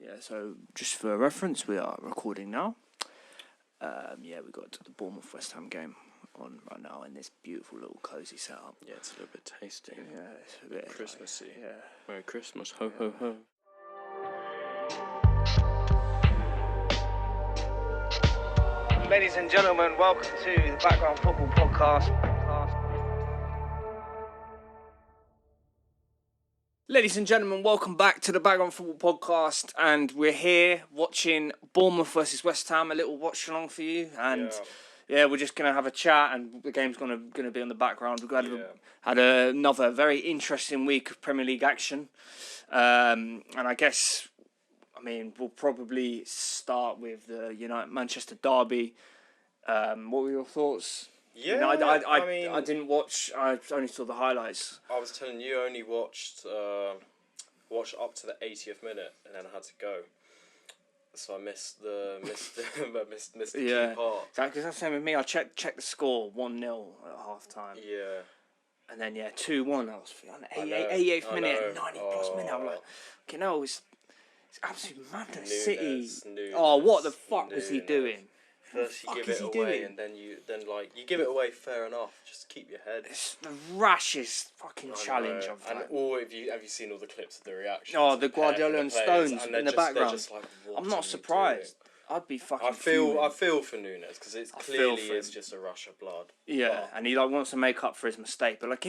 Yeah, so just for reference, we are recording now. We got the Bournemouth West Ham game on right now in this beautiful little cosy setup. Yeah, it's a little bit tasty. Yeah, it's a bit Christmassy. Like, yeah. Merry Christmas, ho ho ho. Ladies and gentlemen, welcome to the Background Football Podcast. Ladies and gentlemen, welcome back to the Background Football Podcast, and we're here watching Bournemouth versus West Ham. A little watch along for you, and we're just gonna have a chat, and the game's gonna be on the background. We've had another very interesting week of Premier League action, and I guess, we'll probably start with the Manchester derby. What were your thoughts? Yeah, I didn't watch. I only saw the highlights. I was telling you, I only watched up to the 80th minute, and then I had to go. So I missed the key part. Because that's the same with me. I checked the score 1-0 at half time. Yeah. And then 2-1. I was feeling 88th minute, 90+ minute. I'm like, it's absolute madness. City. What the fuck was he doing? First you give it away, and then you give it away. Fair enough. Just keep your head. It's the rashest fucking challenge I've done. Have you seen all the clips of the reactions? Oh, the Guardiola and Stones in the background. Just like, I'm not surprised. I'd be fucking. I feel for Nunes because it clearly is just a rush of blood. Yeah, and he wants to make up for his mistake. But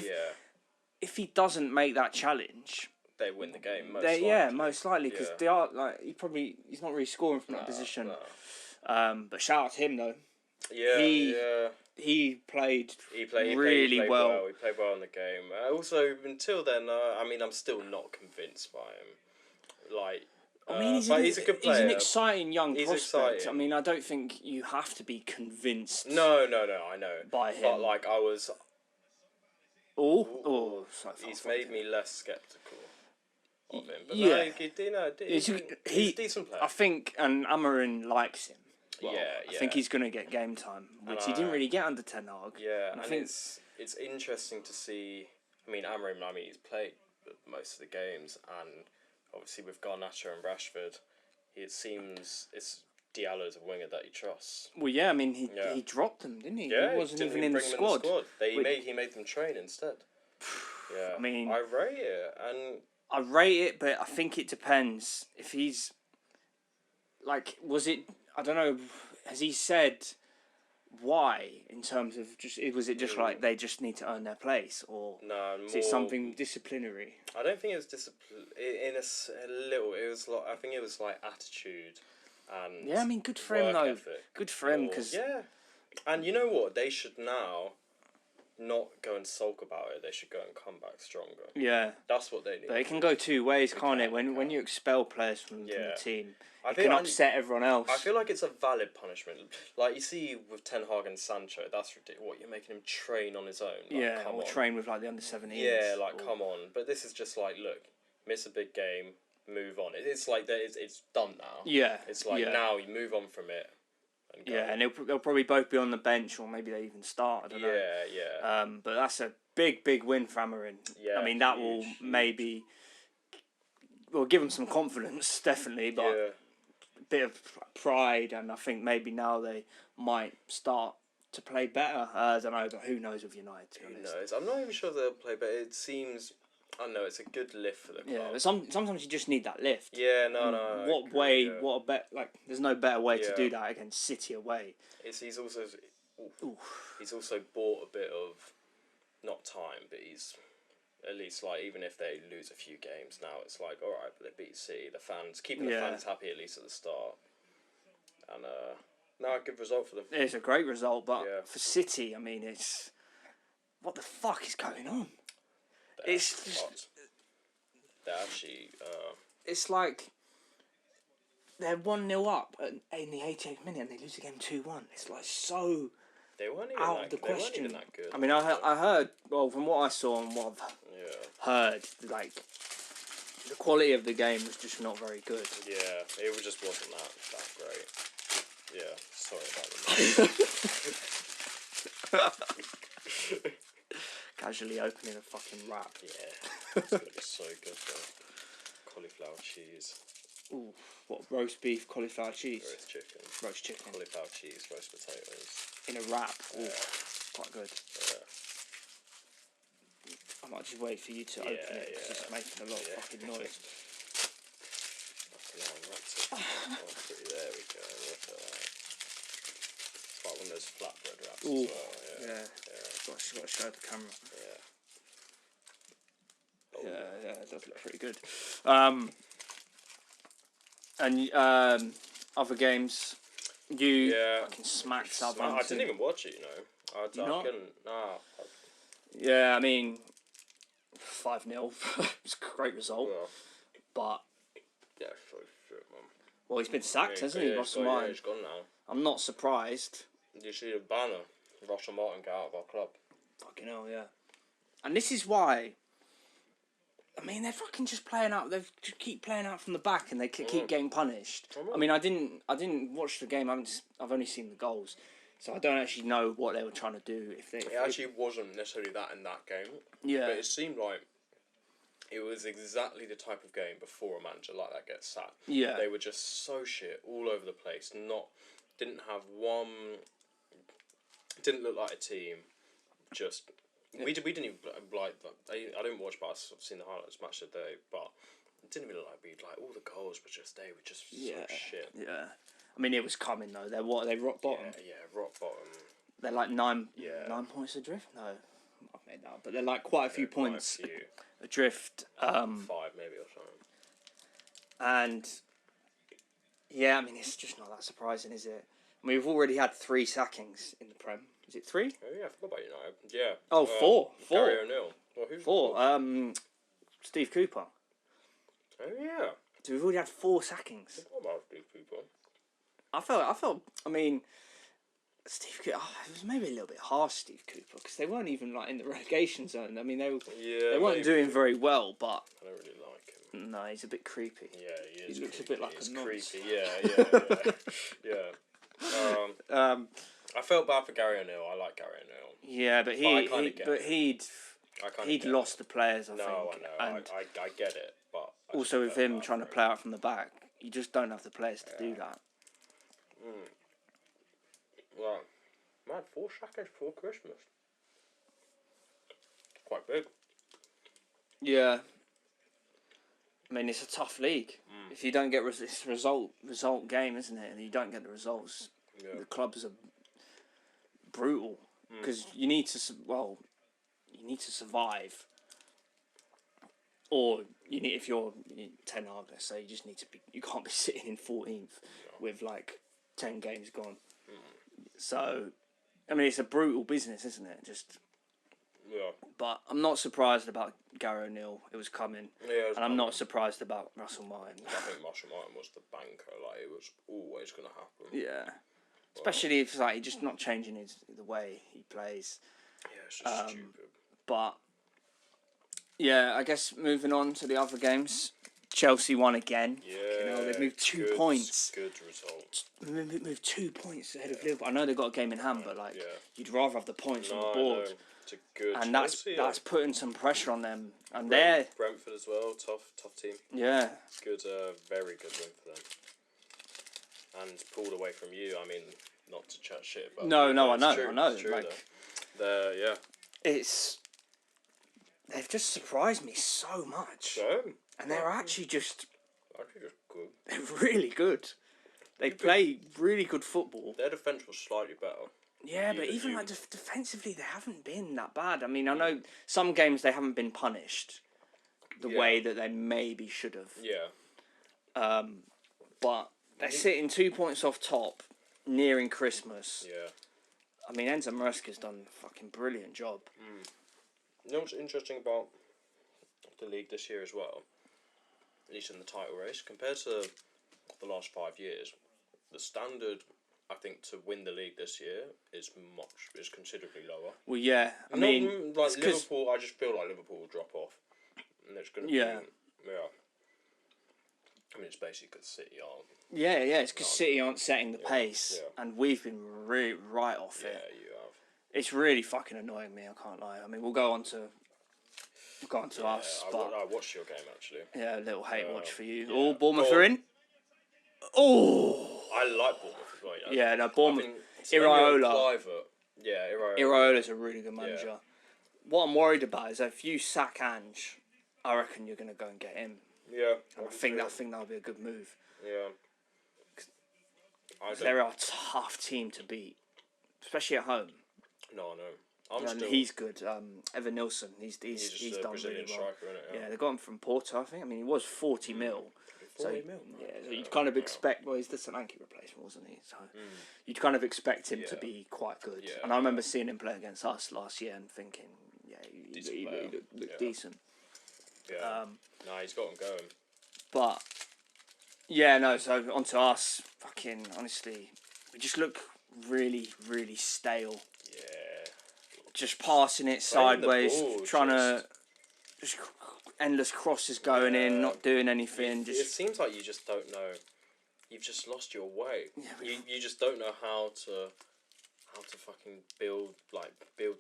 if he doesn't make that challenge, they win the game. Most likely because they are he's not really scoring from that position. No. But shout out to him though. He played really well. He played well in the game. Also, until then, I'm still not convinced by him. He's a good player. He's an exciting young prospect. Exciting. I don't think you have to be convinced. No, I know. By him. But I was. He's made me less sceptical of him. But he's a decent player. I think, and Amorim likes him. Well, I think he's going to get game time, which he didn't really get under Ten Hag. Yeah, and I think it's interesting to see. Amorim, he's played most of the games, and obviously with Garnacho and Rashford, it seems it's Diallo's a winger that he trusts. Well, he dropped them, didn't he? Yeah, he wasn't even in the squad. He made them train instead. Yeah, I rate it, and I rate it, but I think it depends if he's was it. I don't know. Has he said why in terms of was it just like they just need to earn their place, or is it something disciplinary? I don't think it was discipline. In a little, it was I think it was attitude and good for him though. Ethic. Good for him because and you know what, they should now not go and sulk about it. They should go and come back stronger. Yeah, that's what they need. But it can go two ways, can't it? When you expel players from the team. It can upset everyone else. I feel like it's a valid punishment. You see with Ten Hag and Sancho, that's ridiculous. What, you're making him train on his own? Or train with the under-17s. Yeah, come on. But this is just look, miss a big game, move on. It's it's done now. Yeah. It's now you move on from it. And go. And they'll probably both be on the bench, or maybe they even start. I don't know. Yeah. But that's a big win for Amorim. Yeah. That will maybe give him some confidence, definitely, but. Bit of pride, and I think maybe now they might start to play better. I don't know, but who knows with United, to be honest. Who knows? I'm not even sure they'll play better. It seems, I don't know, it's a good lift for the club. Yeah, but sometimes you just need that lift. Yeah, no. What way, what a bet, there's no better way to do that against City away. He's also bought a bit of, not time, but he's... At least, even if they lose a few games now, it's all right, but they beat City. The fans, keeping the fans happy at least at the start. And, a good result for them. It's a great result, but for City, it's... What the fuck is going on? They're actually... It's they're 1-0 up in the 88th minute and they lose the game 2-1. It's so... They weren't even out of the question. They weren't even that good. I heard, from what I saw and what I've heard, the quality of the game was just not very good. Yeah, it just wasn't that great. Yeah, sorry about that. Casually opening a fucking wrap. Yeah, it's gonna be so good though. Cauliflower cheese. Ooh, what, roast beef, cauliflower cheese, roast chicken, cauliflower cheese, roast potatoes in a wrap. Ooh, quite good. I might just wait for you to open it because it's making a lot of fucking noise. There we go. Look at that. It's like one of those flatbread wraps Ooh, as well. Yeah. Got to show the camera. Yeah, it does look pretty good. And other games, you fucking smacked Southampton. I didn't even watch it, you know. I couldn't. Nah. Yeah, I mean, 5-0. It's a great result. Yeah. But Yeah, so shit, man. well, he's been sacked, hasn't he, Russell Martin? Martin? Yeah, he's gone now. I'm not surprised. Did you see the banner? Russell Martin get out of our club. Fucking hell, yeah. And this is why. I mean, they're fucking just playing out. They just keep playing out from the back, and they keep getting punished. I mean, I didn't watch the game. I've only seen the goals, so I don't actually know what they were trying to do. It actually wasn't necessarily that in that game. Yeah. But it seemed like it was exactly the type of game before a manager like that gets sacked. Yeah. They were just so shit all over the place. Didn't have one. Didn't look like a team. Just. We didn't even like. I didn't watch, but I've seen the highlights match today. But it didn't even look like all the goals were just so shit. Yeah, I mean it was coming though. They're rock bottom. Yeah, rock bottom. They're like 9 points adrift. No, I've made that up. But they're like quite a few points adrift. 5 maybe or something. And yeah, I mean it's just not that surprising, is it? I mean, we've already had 3 sackings in the Prem. Is it 3? Oh yeah, I forgot about United. Yeah. Oh, 4. Gary O'Neill. Well, who's 4? Steve Cooper. Oh yeah. So we've already had 4 sackings. I forgot about Steve Cooper. I felt. I mean, Steve Cooper. It was maybe a little bit harsh, Steve Cooper, because they weren't even like in the relegation zone. I mean, they weren't doing very well, but I don't really like him. No, he's a bit creepy. Yeah, he is. He looks a bit like a nonce. Creepy. Yeah. I felt bad for Gary O'Neill. I like Gary O'Neill. Yeah, but he'd lost the players. I think. I know. And I get it, but also with him trying to play out from the back, you just don't have the players to do that. Well, man, 4 sackings before Christmas. Quite big. Yeah. I mean, it's a tough league. If you don't get it's a result game, isn't it? And you don't get the results, the clubs are brutal because you need to survive, or if you're 10 hard, let's say, you can't be sitting in 14th with like 10 games gone. So, I mean, it's a brutal business, isn't it? But I'm not surprised about Gary O'Neill. It was coming. And I'm not surprised about Russell Martin. I think Russell Martin was the banker. Like, it was always going to happen. Yeah. Especially if he's just not changing the way he plays. Yeah, it's just stupid. But, yeah, I guess moving on to the other games. Chelsea won again. Yeah. They've moved 2 points. Good result. Moved 2 points ahead of Liverpool. I know they've got a game in hand, but you'd rather have the points on the board. It's a good and Chelsea, that's putting some pressure on them. And Brentford as well, tough team. Yeah. Good, very good win for them. And pulled away from you. I mean, not to chat shit, but I know. It's true, They've just surprised me so much. And they're actually just good. They're really good. They play really good football. Their defence was slightly better. Yeah, but even defensively, they haven't been that bad. I mean, I know some games they haven't been punished the way that they maybe should have. Yeah. But they're sitting 2 points off top, nearing Christmas. Yeah. I mean, Enzo Maresca's done a fucking brilliant job. You know what's interesting about the league this year as well? At least in the title race, compared to the last 5 years, the standard, I think, to win the league this year is considerably lower. Well, yeah, I mean, like Liverpool, I just feel like Liverpool will drop off, and it's going to be. I mean, it's basically because City aren't. Yeah, it's because City aren't setting the pace, and we've been really right off it. Yeah, you have. It's really fucking annoying me. I can't lie. I mean, we'll go on to us. I watched your game actually. Yeah, a little hate watch for you. All Bournemouth are in. Oh. I like Bournemouth as well. Yeah, no, Bournemouth. Iraola. Iraola's a really good manager. Yeah. What I'm worried about is that if you sack Ange, I reckon you're going to go and get him. Yeah. And I think that'll be a good move. Yeah. They're a tough team to beat, especially at home. No. He's good. Evan Nilsson, he's done Brazilian really well. striker, isn't it? Yeah, they got him from Porto, I think. I mean, he was 40 mil. 40 mil. Yeah, so you'd kind of expect. Well, he's the Solanke replacement, wasn't he? So you'd kind of expect him to be quite good. Yeah, and I remember seeing him play against us last year and thinking, he looked decent. Yeah. He's got him going. But yeah, no. So onto us. Fucking honestly, we just look really, really stale. Yeah. Just passing it sideways, trying to just endless crosses going in, not doing anything. It seems like you just don't know. You've just lost your way. Yeah, you just don't know how to fucking build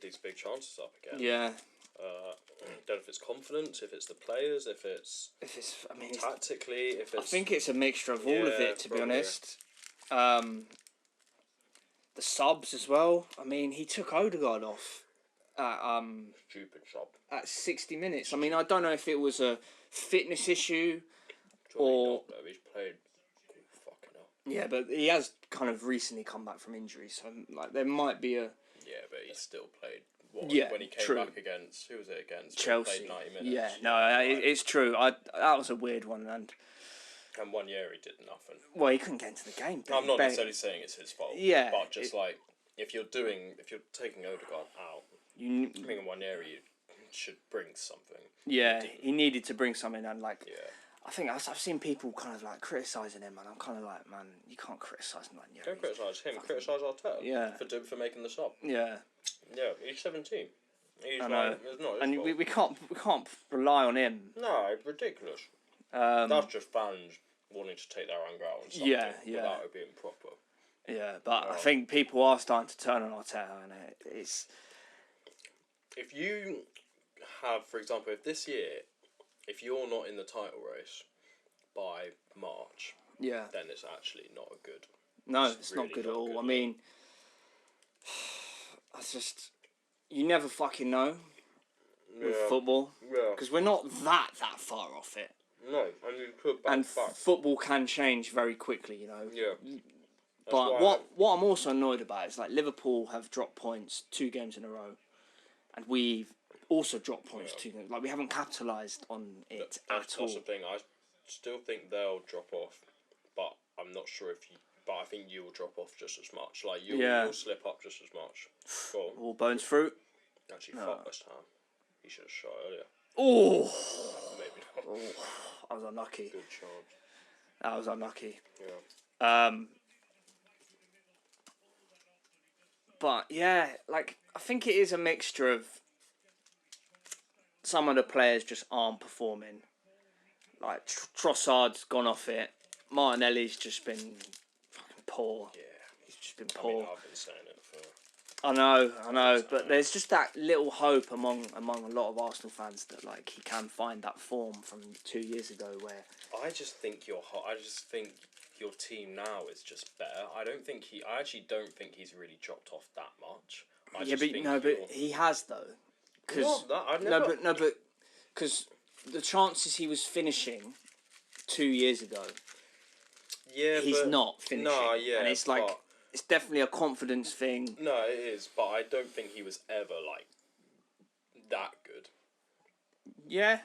these big chances up again. Yeah. Don't know if it's confidence, if it's the players, if it's tactically, if it's. I think it's a mixture of all of it, to be honest. The subs as well. I mean, he took Odegaard off at Stupid sub. At 60 minutes. I mean, I don't know if it was a fitness issue or he's played fucking up. Yeah, but he has kind of recently come back from injury, so like there might be a. Yeah, but he still played. When he came back against, who was it against? Chelsea. He played 90 minutes. Yeah, no, it's true. That was a weird one, and 1 year he did nothing. Well, he couldn't get into the game. I'm not necessarily saying it's his fault. Yeah, but just if you're taking Odegaard out, I think in 1 year you should bring something. Yeah, he needed to bring something, and I think I've seen people kind of criticising him, and I'm kind of like, man, you can't criticise him. Don't criticise him. Criticise Arteta. Yeah. For making the sub. Yeah. Yeah, he's 17. I know. And we can't rely on him. No, ridiculous. That's just fans wanting to take their anger out on something without it being proper. Yeah, but I think people are starting to turn on Arteta, and it's. If you have, for example, if you're not in the title race by March, then it's actually not a good. No, it's really not good at all. Good, I mean, you never fucking know with football, because we're not that far off it. No, and you could football can change very quickly, you know. Yeah. But what I'm also annoyed about is Liverpool have dropped points 2 games in a row, and we've also dropped points 2 games. We haven't capitalised on it at all. That's the thing. I still think they'll drop off, but I'm not sure if you. But I think you will drop off just as much. You'll slip up just as much. Cool. All bones fruit. Actually, fuck West Ham. He should have shot earlier. Oh. Maybe not. Oh, I was unlucky. Good chance. I was unlucky. Yeah. But yeah, I think it is a mixture of some of the players just aren't performing. Trossard's gone off it. Martinelli's just been fucking poor. Yeah. He's just been poor. I've been saying it for. I know, but there's just that little hope among a lot of Arsenal fans that he can find that form from 2 years ago where. I just think your team now is just better. I actually don't think he's really dropped off that much. But he has though. But because the chances he was finishing 2 years ago. Yeah, he's not finishing. No, yeah, and it's it's definitely a confidence thing. No, it is, but I don't think he was ever that good. Yeah.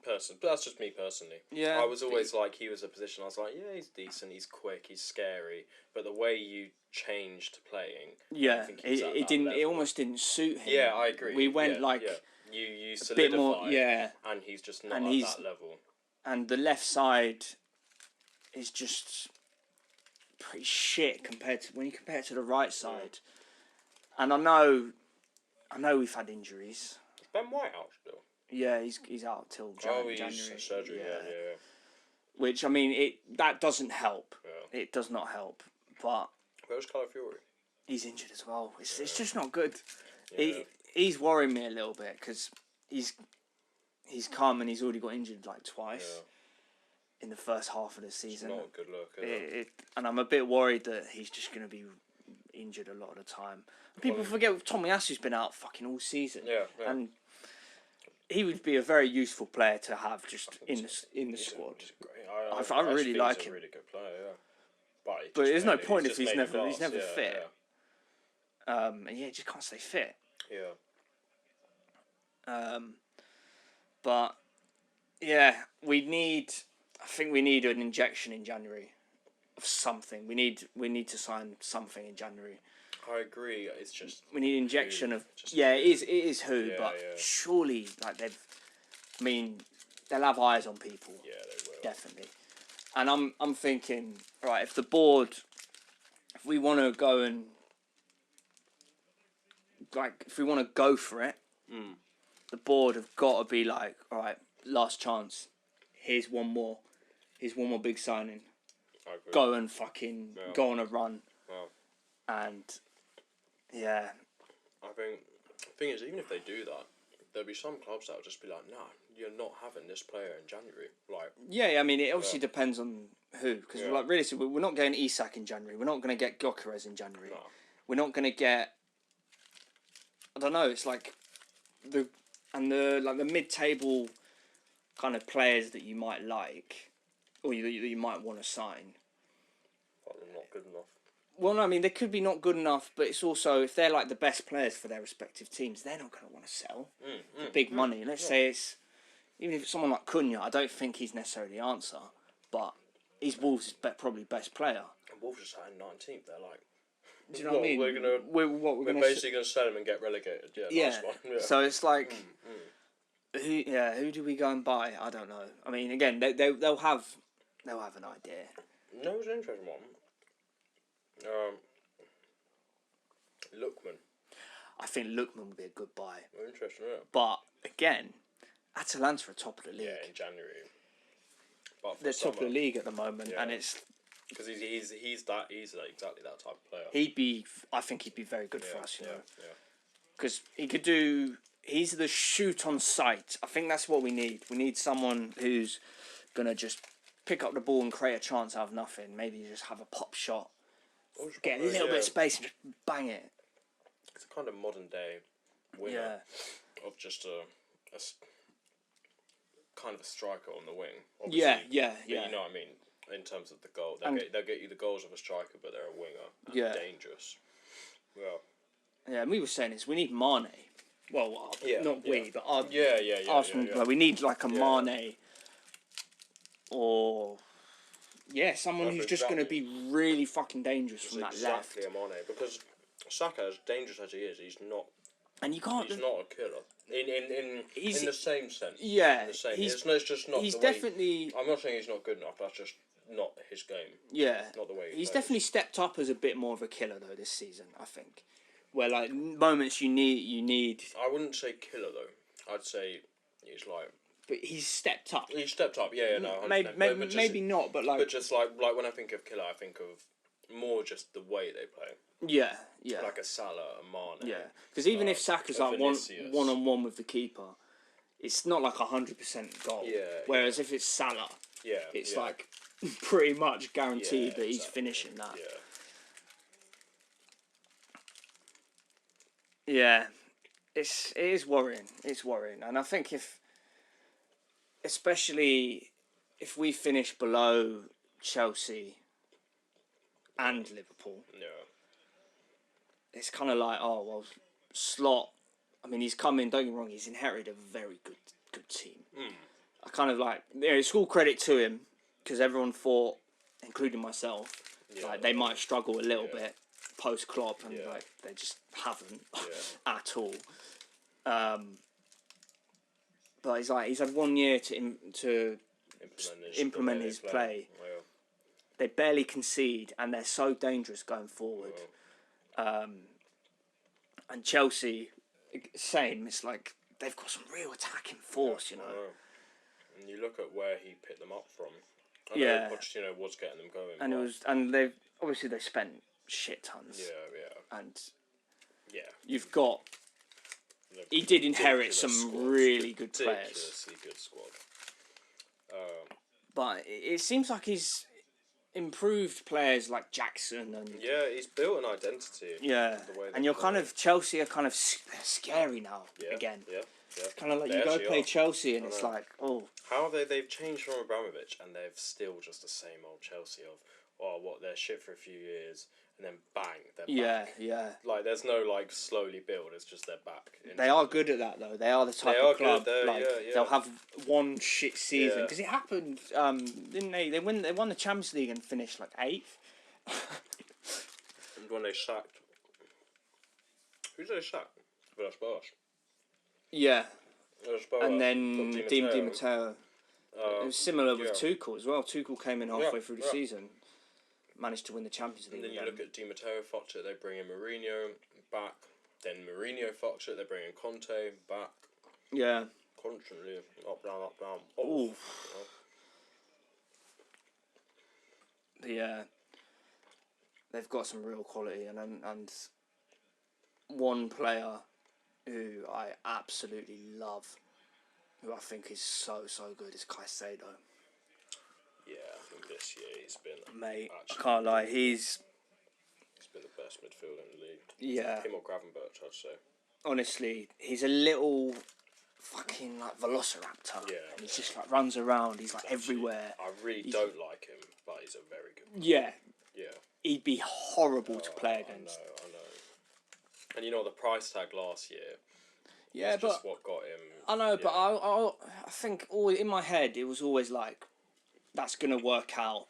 But that's just me personally. Yeah. I was always he was a position. I was like, yeah, he's decent, he's quick, he's scary, but the way you changed to playing, it didn't. Level. It almost didn't suit him. Yeah, I agree. We went you solidified, a bit more, and he's just not at that level. And the left side is just pretty shit when you compare it to the right side. And I know we've had injuries. Is Ben White out still? Yeah, he's out till January. Surgery. Yeah. Which that doesn't help. Yeah. It does not help. But where's Calafiori? He's injured as well. It's just not good. Yeah. He's worrying me a little bit because he's come and he's already got injured twice. in the first half of the season. It's not a good look. And I'm a bit worried that he's just going to be injured a lot of the time. People forget Tomiyasu's been out fucking all season. Yeah. And he would be a very useful player to have just in the squad. I really like him. He's a really good player, yeah. But there's no point if he's never fit. Yeah. And he just can't stay fit. Yeah. But yeah, I think we need an injection in January of something. We need to sign something in January. I agree. It's just we need an injection of it is who, but surely they'll have eyes on people. Yeah, they will. Definitely. And I'm thinking, right, if the board, if we want to go and if we want to go for it, the board have got to be like, all right, last chance. Here's one more big signing. I agree. Go and fucking go on a run. Wow. And yeah. I think the thing is, even if they do that, there'll be some clubs that will just be like, nah, you're not having this player in January. Yeah, I mean, it obviously depends on who. Because, realistically, we're not getting Isak in January. We're not going to get Gyökeres in January. No. We're not going to get... I don't know, it's like... the mid-table kind of players that you might like, or that you might want to sign. But they're not good enough. Well, no, I mean, they could be not good enough, but it's also, if they're like the best players for their respective teams, they're not going to want to sell for big money. Let's say it's, even if it's someone like Cunha, I don't think he's necessarily the answer, but he's Wolves' probably best player. And Wolves are sat in 19th, they're like... Do you know what I mean? We're basically going to sell him and get relegated. Yeah, nice one. Yeah. So it's like, who do we go and buy? I don't know. I mean, again, they'll have an idea. No, it's an interesting one. Lookman. I think Lookman would be a good buy. Interesting, yeah. But again, Atalanta are top of the league. Yeah, in January. But they're top of the league at the moment, and it's because he's exactly that type of player. I think he'd be very good for us, you know. Because he could do. He's the shoot on sight. I think that's what we need. We need someone who's gonna just pick up the ball and create a chance out of nothing. Maybe just have a pop shot, get a little bit of space and just bang it. It's a kind of modern day winner of just a kind of a striker on the wing. Yeah. But you know what I mean? In terms of the goal, they'll get you the goals of a striker, but they're a winger and dangerous. Yeah. Yeah, and we were saying this. We need Mane. Well, but Arsenal. Yeah. We need like a Mane, or someone who's just going to be really fucking dangerous from that left. Exactly, a Mane, because Saka, as dangerous as he is, he's not. And you can't. He's not a killer. In the same sense. Yeah. In the same. It's just not. He's the definitely. Way, I'm not saying he's not good enough. That's just not his game. Yeah. Not the way he's definitely stepped up as a bit more of a killer though this season. I think. Where like moments you need. I wouldn't say killer though. I'd say he's like. But he's stepped up. He's stepped up. Yeah. No. Maybe not. But like. But just like when I think of killer, I think of more just the way they play. Yeah. Like a Salah, a Mane. Yeah, because even if Saka's like one on one with the keeper, it's not like 100% goal. Yeah. Whereas if it's Salah, it's like pretty much guaranteed that he's finishing that. Yeah, it is worrying. It's worrying, and I think especially if we finish below Chelsea and Liverpool. Yeah. It's kind of like, Slot. I mean, he's come in. Don't get me wrong. He's inherited a very good team. I kind of like. It's all credit to him because everyone thought, including myself, like they might struggle a little bit post Klopp, and like they just haven't at all. But he's had 1 year to implement his play. Yeah. They barely concede, and they're so dangerous going forward. And Chelsea, same. It's like they've got some real attacking force, you know. And you look at where he picked them up from. I know Pochettino was getting them going. And they spent shit tons. Yeah. And you've got. He did inherit some squad. really good players. Ridiculously good squad. But it seems like he's improved players like Jackson and Yeah, he's built an identity. yeah, The way and you're kind of Chelsea are kind of scary now again. Yeah. It's kind of like They you go actually play are. Chelsea and I it's know. like, oh, How have they've changed from Abramovich and they've still just the same old Chelsea of, oh, what, they're shit for a few years and then bang, they're back. yeah. Like, there's no, like, slowly build, it's just they're back. They are good at that though. They are the type They are of club good, like yeah. they'll have one shit season Yeah. because it happened, didn't they? They won the Champions League and finished like 8th. And when they sacked... Who did they sack? Villas-Boas. Yeah, Villas-Boas. and then Di Matteo. It was similar with yeah. Tuchel as well. Tuchel came in halfway through the season, managed to win the Champions League. And then you look at Di Matteo, fucked it, they bring in Mourinho, back. Then Mourinho fucks it, they bring in Conte, back. Yeah. Constantly, up, down. Oh. Yeah. They've got some real quality, and one player who I absolutely love, who I think is so good, is Caicedo. Yeah, I think this year he's been... Mate, I can't lie, he's been the best midfielder in the league. Yeah. Him or Gravenberch, I'd say. Honestly, he's a little fucking like velociraptor. Yeah. And he's just like runs around, he's like everywhere. I really don't like him, but he's a very good player. Yeah. Yeah. He'd be horrible to play against. I know. And you know, the price tag last year Yeah, was but just what got him... I know, but I think always, in my head, it was always like, that's going to work out.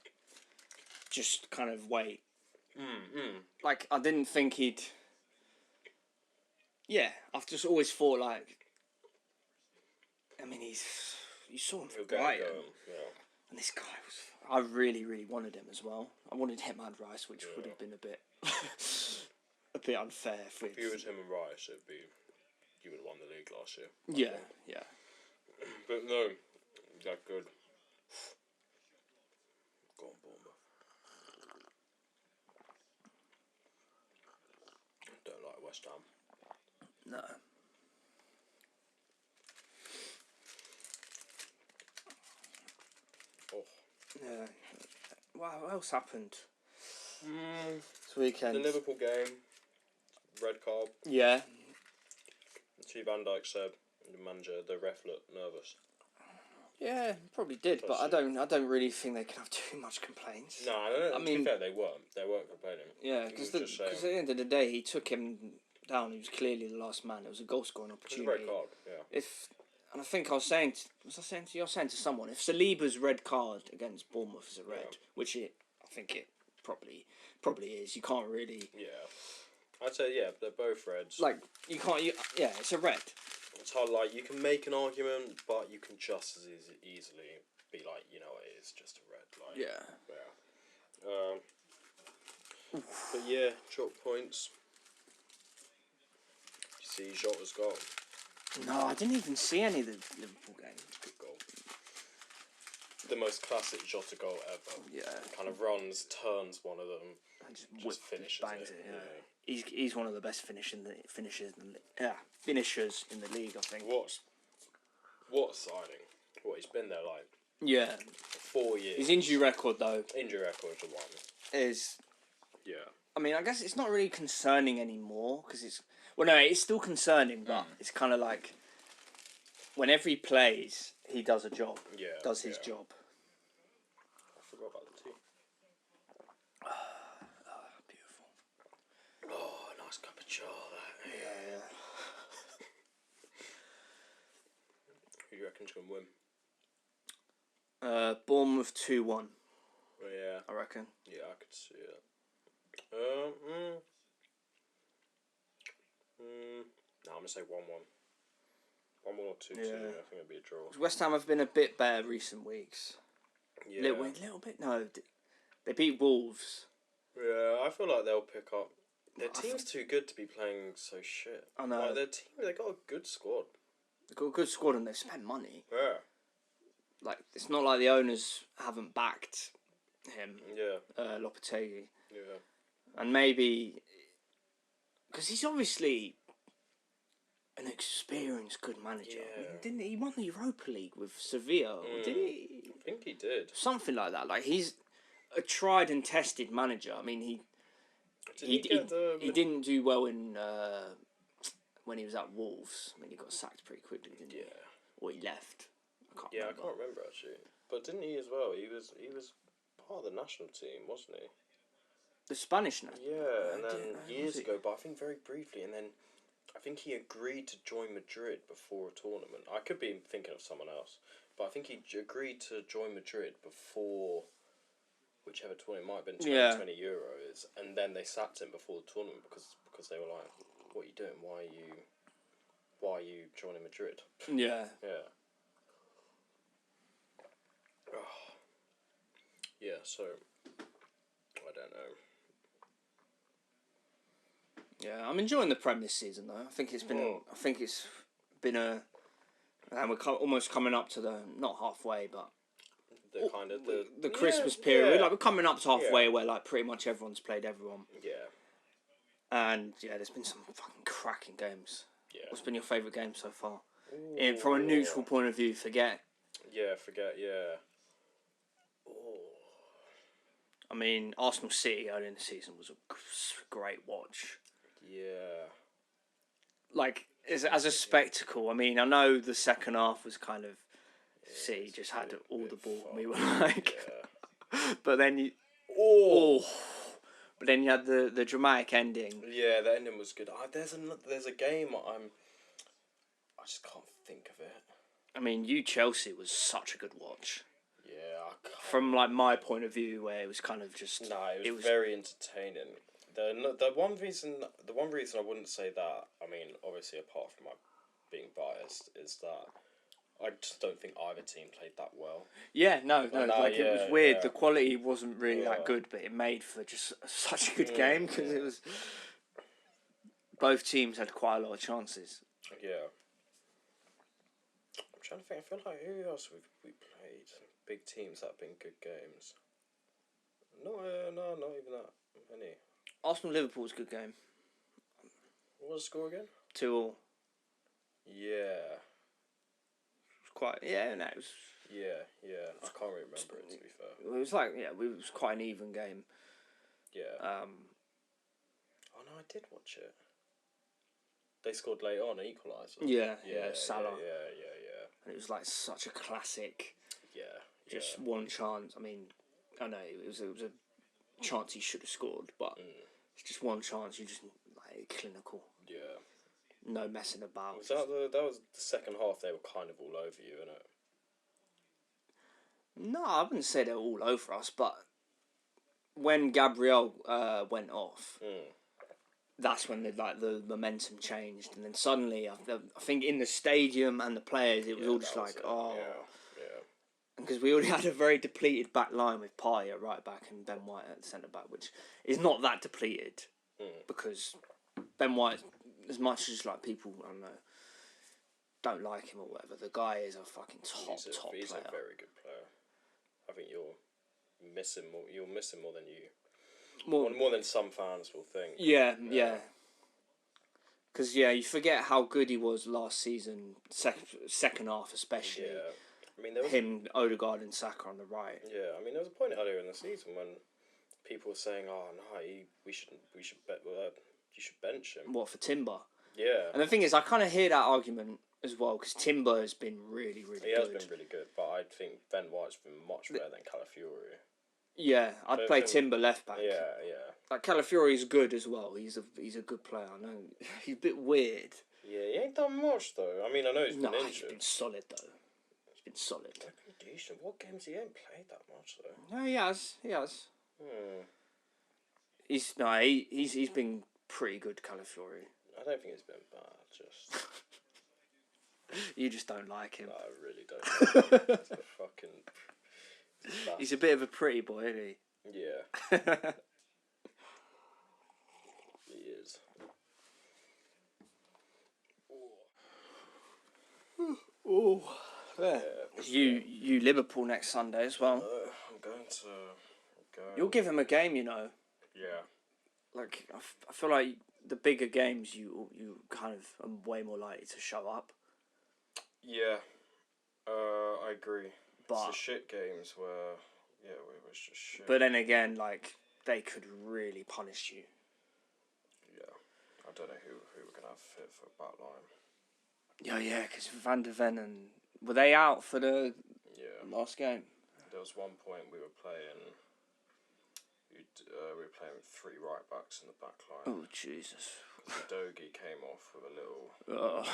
Just kind of wait. Like, I didn't think he'd... Yeah, I've just always thought, like... I mean, you saw him for Brighton. And this guy was... I really, really wanted him as well. I wanted him and Rice, which would have been a bit... a bit unfair. If you was him and Rice, it'd be... You would have won the league last year. Yeah. But no, they're good. Go on, Bournemouth. Don't like West Ham. No. Oh. Yeah. Wow, what else happened? This weekend. The Liverpool game. Red card. Yeah. T. Van Dijk said, the manager, the ref looked nervous. Yeah, probably did, but I don't really think they can have too much complaints. No, I mean, to be fair, they weren't complaining. Yeah, because at the end of the day, he took him down. He was clearly the last man. It was a goal scoring opportunity. It's a red card, yeah. And I think I was saying, you're saying to someone, if Saliba's red card against Bournemouth is a red, which I think it probably is. You can't really. Yeah, I'd say they're both reds. Like you can't. It's a red. It's hard. Like you can make an argument, but you can just as easily be like, it is just a red. Like but yeah, chalk points. You see Jota's goal. No, I didn't even see any of the Liverpool game. Good goal. The most classic Jota goal ever. Yeah. Kind of runs, turns one of them, and just finishes bangs it. Yeah. He's one of the best finishers in the league, I think. What a signing. He's been there like 4 years. His injury record though. Injury record's a one. Is. Yeah. I mean, I guess it's not really concerning anymore because it's. Well, no, it's still concerning, but it's kind of like whenever he plays, he does a job. Yeah. Does his job. I forgot about the tea. Beautiful. Oh, nice cup of chai. Yeah. Who do you reckon's going to win? Bournemouth 2-1. Yeah. I reckon. Yeah, I could see it. No, I'm going to say 1-1. 1-1 or 2-2. I think it'll be a draw. West Ham have been a bit better recent weeks. Yeah. Little bit. No, they beat Wolves. Yeah, I feel like they'll pick up. Their team's too good to be playing so shit. I know. Like, their team, they got a good squad. They've got a good squad and they've spent money. Yeah. Like, it's not like the owners haven't backed him. Yeah. Lopetegui. Yeah. And maybe... Because he's obviously... an experienced, good manager. Yeah. I mean, didn't he won the Europa League with Sevilla? Did he? I think he did. Something like that. Like, he's a tried and tested manager. I mean, he didn't do well in when he was at Wolves. I mean, he got sacked pretty quickly, didn't he? Or he left. I can't remember. I can't remember actually. But didn't he as well? He was part of the national team, wasn't he? The Spanish now. Yeah, and then years ago, but I think very briefly, and then I think he agreed to join Madrid before a tournament. I could be thinking of someone else, but I think he agreed to join Madrid before whichever tournament, it might have been 2020 Euros, and then they sacked him before the tournament because they were like, "What are you doing? Why are you joining Madrid?" Yeah. Yeah. Yeah, so I don't know. Yeah, I'm enjoying the Prem this season though. I think it's been a, and we're almost coming up to the not halfway, but The kind of the Christmas period. Like, we're coming up to halfway where like pretty much everyone's played everyone. Yeah. And there's been some fucking cracking games. Yeah. What's been your favourite game so far? Ooh. From a neutral point of view, forget. Yeah, forget. Yeah. I mean, Arsenal City early in the season was a great watch. Yeah. Like, as a spectacle, I mean, I know the second half was kind of City just had all the ball, and we were like, but then you, but then you had the dramatic ending. Yeah, the ending was good. There's a game I just can't think of it. I mean, Chelsea was such a good watch. Yeah, from like my point of view, where it was kind of just it was very entertaining. The one reason I wouldn't say that, I mean, obviously apart from my being biased, is that I just don't think either team played that well. Yeah, no, it was weird. The quality wasn't really that good, but it made for just such a good game because it was. Both teams had quite a lot of chances. Yeah. I'm trying to think. I feel like who else we played? Big teams that have been good games. No, not even that many. Arsenal-Liverpool was a good game. What was the score again? 2-2. Yeah. Quite, it was. Yeah. I can't really remember it, to be fair. It was like, it was quite an even game. Yeah. Oh no, I did watch it. They scored late on, an equaliser. Yeah, Salah. Yeah. And it was like such a classic. Yeah. Just one chance. I mean, I know it was a chance he should have scored, but it's just one chance. You just like clinical. Yeah. No messing about. That was the second half. They were kind of all over you, innit? No, I wouldn't say they were all over us, but when Gabriel went off, that's when the momentum changed, and then suddenly I think in the stadium and the players, it was all just like, Yeah. Because we already had a very depleted back line with Partey at right back and Ben White at centre back, which is not that depleted because Ben White, as much as like people, I don't know, don't like him or whatever, the guy is a fucking top player. He's a very good player. I think you'll miss him more. You'll miss him more than more than some fans will think. Yeah. Because you forget how good he was last season, second half especially. Yeah. I mean, there was Odegaard and Saka on the right. Yeah, I mean, there was a point earlier in the season when people were saying, "Oh no, you should bench him." What, for Timber? Yeah. And the thing is, I kind of hear that argument as well because Timber has been really, really good. He has been really good, but I think Ben White's been much better than Calafiori. Yeah, I'd play Timber left back. Yeah. Like Calafiori is good as well. He's a good player. I know he's a bit weird. Yeah, he ain't done much though. I mean, I know he's been injured. He's been solid though. He's been solid. He's been decent. What games he ain't played that much though? No, he has. He's been pretty good, Calafiori. I don't think he's been bad. Just you just don't like him. No, I really don't. He's a fucking. He's a bit of a pretty boy, isn't he? Yeah. He is. Oh, yeah. You Liverpool next Sunday as well. I'm going to go. You'll give him a game, you know. Yeah. Like I feel like the bigger games, you kind of are way more likely to show up. Yeah, I agree. But it's the shit games where it was just shit. But then again, like they could really punish you. Yeah, I don't know who we're gonna have fit for back line. Yeah, because Van der Ven and were they out for the last game? There was one point we were playing with 3 right backs in the back line. Oh Jesus! Dogi came off with a little.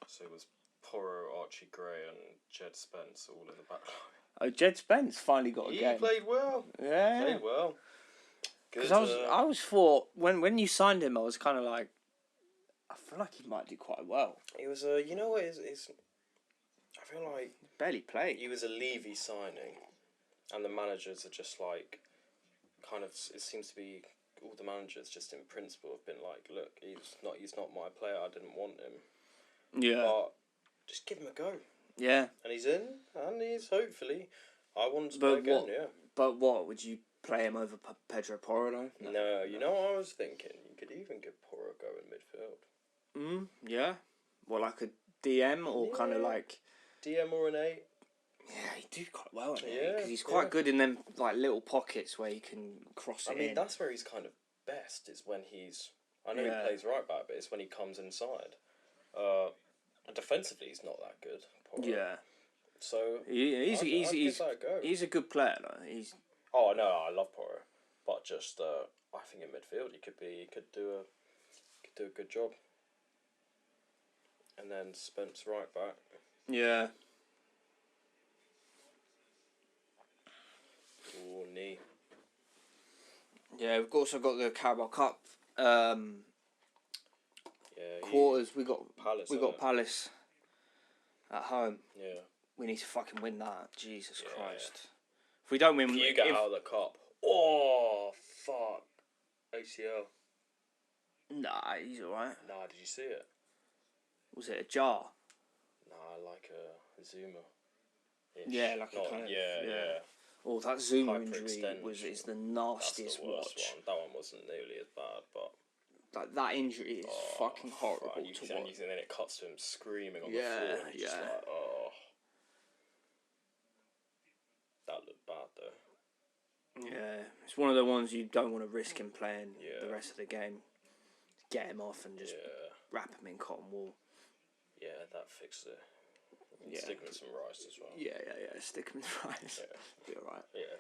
So it was Porro, Archie Gray, and Jed Spence all in the back line. Oh, Jed Spence finally got a game. He played well. Yeah, played well. Because I was thought when you signed him, I was kind of like, I feel like he might do quite well. He was a, you know what is I feel like barely played. He was a Levy signing, and the managers are just like, kind of. It seems to be all the managers just in principle have been like, look, he's not my player. I didn't want him. Yeah. But just give him a go. Yeah. And he's in, and he's hopefully. I want to play again. Yeah. But what would you play him over Pedro Porro though? No, you know what I was thinking. You could even give Porro a go in midfield. Yeah. Well, like a DM or kind of like. DM or an 8. Yeah, he do quite well, because he's quite good in them like little pockets where he can cross it in. I mean, that's where he's kind of best, is when he's. I know he plays right back, but it's when he comes inside. Defensively, he's not that good. Porro. Yeah. So he's a good player. Though. He's. Oh no, I love Porro, but just I think in midfield he could do a good job. And then Spence right back. Yeah. Or knee. Yeah, we've also got the Carabao Cup quarters. We got Palace at home. Yeah. We need to fucking win that. Jesus Christ. If we don't win, if you get out of the cup. Oh fuck. ACL. Nah, he's alright. Nah, did you see it? Was it a jar? Nah, like a Zuma. Yeah, like a kind of. Yeah. Oh, that Zuma injury is the nastiest watch. That one wasn't nearly as bad, but that injury is fucking horrible to watch. And then it cuts to him screaming on the floor. And just like, oh, that looked bad though. Yeah, it's one of the ones you don't want to risk him playing the rest of the game. Get him off and just wrap him in cotton wool. Yeah, that fixed it. Stick him with some rice as well. Yeah. Stick him with rice. Yeah. Be alright. Yeah.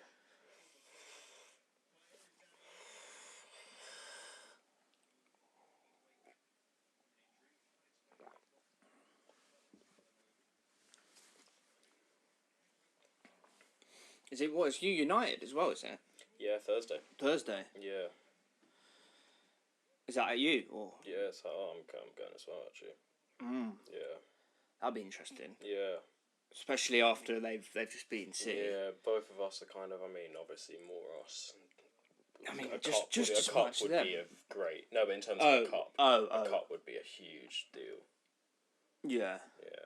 Is it what? It's you United as well, is it? Yeah, Thursday. Yeah. Is that at you or? Yeah, so I'm going as well actually. Yeah. That'd be interesting. Yeah. Especially after they've just beaten City. Yeah, both of us are kind of. I mean, obviously more us. I mean, a just as cup much would them. be great. No, but in terms of a cup, a cup would be a huge deal. Yeah. Yeah.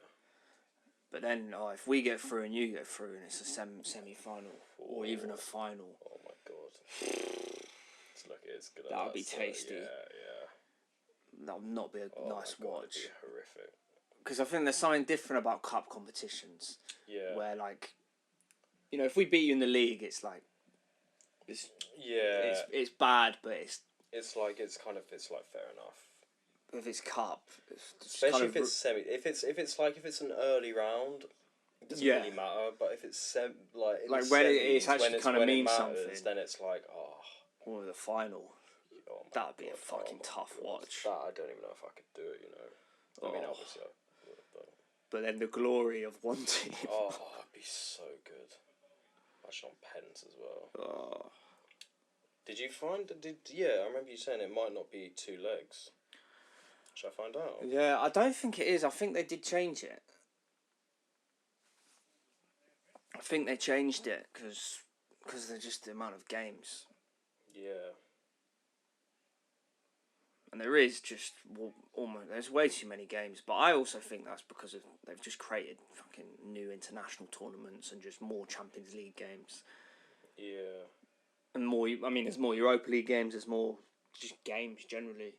But then, if we get through and you get through, and it's a semi-final or even a final. Oh my god! It's good. That would be tasty. Yeah. That would not be a nice watch. It'd be horrific. Because I think there's something different about cup competitions. Yeah. Where like, if we beat you in the league, it's like. It's bad, but it's like fair enough. If it's cup, especially if it's semi. If it's an early round, it doesn't really matter. But if it's when it's actually kind of means something, then it's like or the final. Oh that would be a fucking tough watch. That I don't even know if I could do it. I mean, obviously I would, but then the glory of one team. Oh, it'd be so good. Actually, on pens as well. Oh. Did you find? I remember you saying it might not be 2 legs. Should I find out? Yeah, I don't think it is. I think they did change it. I think they changed it because they're just the amount of games. Yeah. And there is just almost there's way too many games, but I also think that's because they've just created fucking new international tournaments and just more Champions League games. Yeah. And more, there's more Europa League games. There's more just games generally.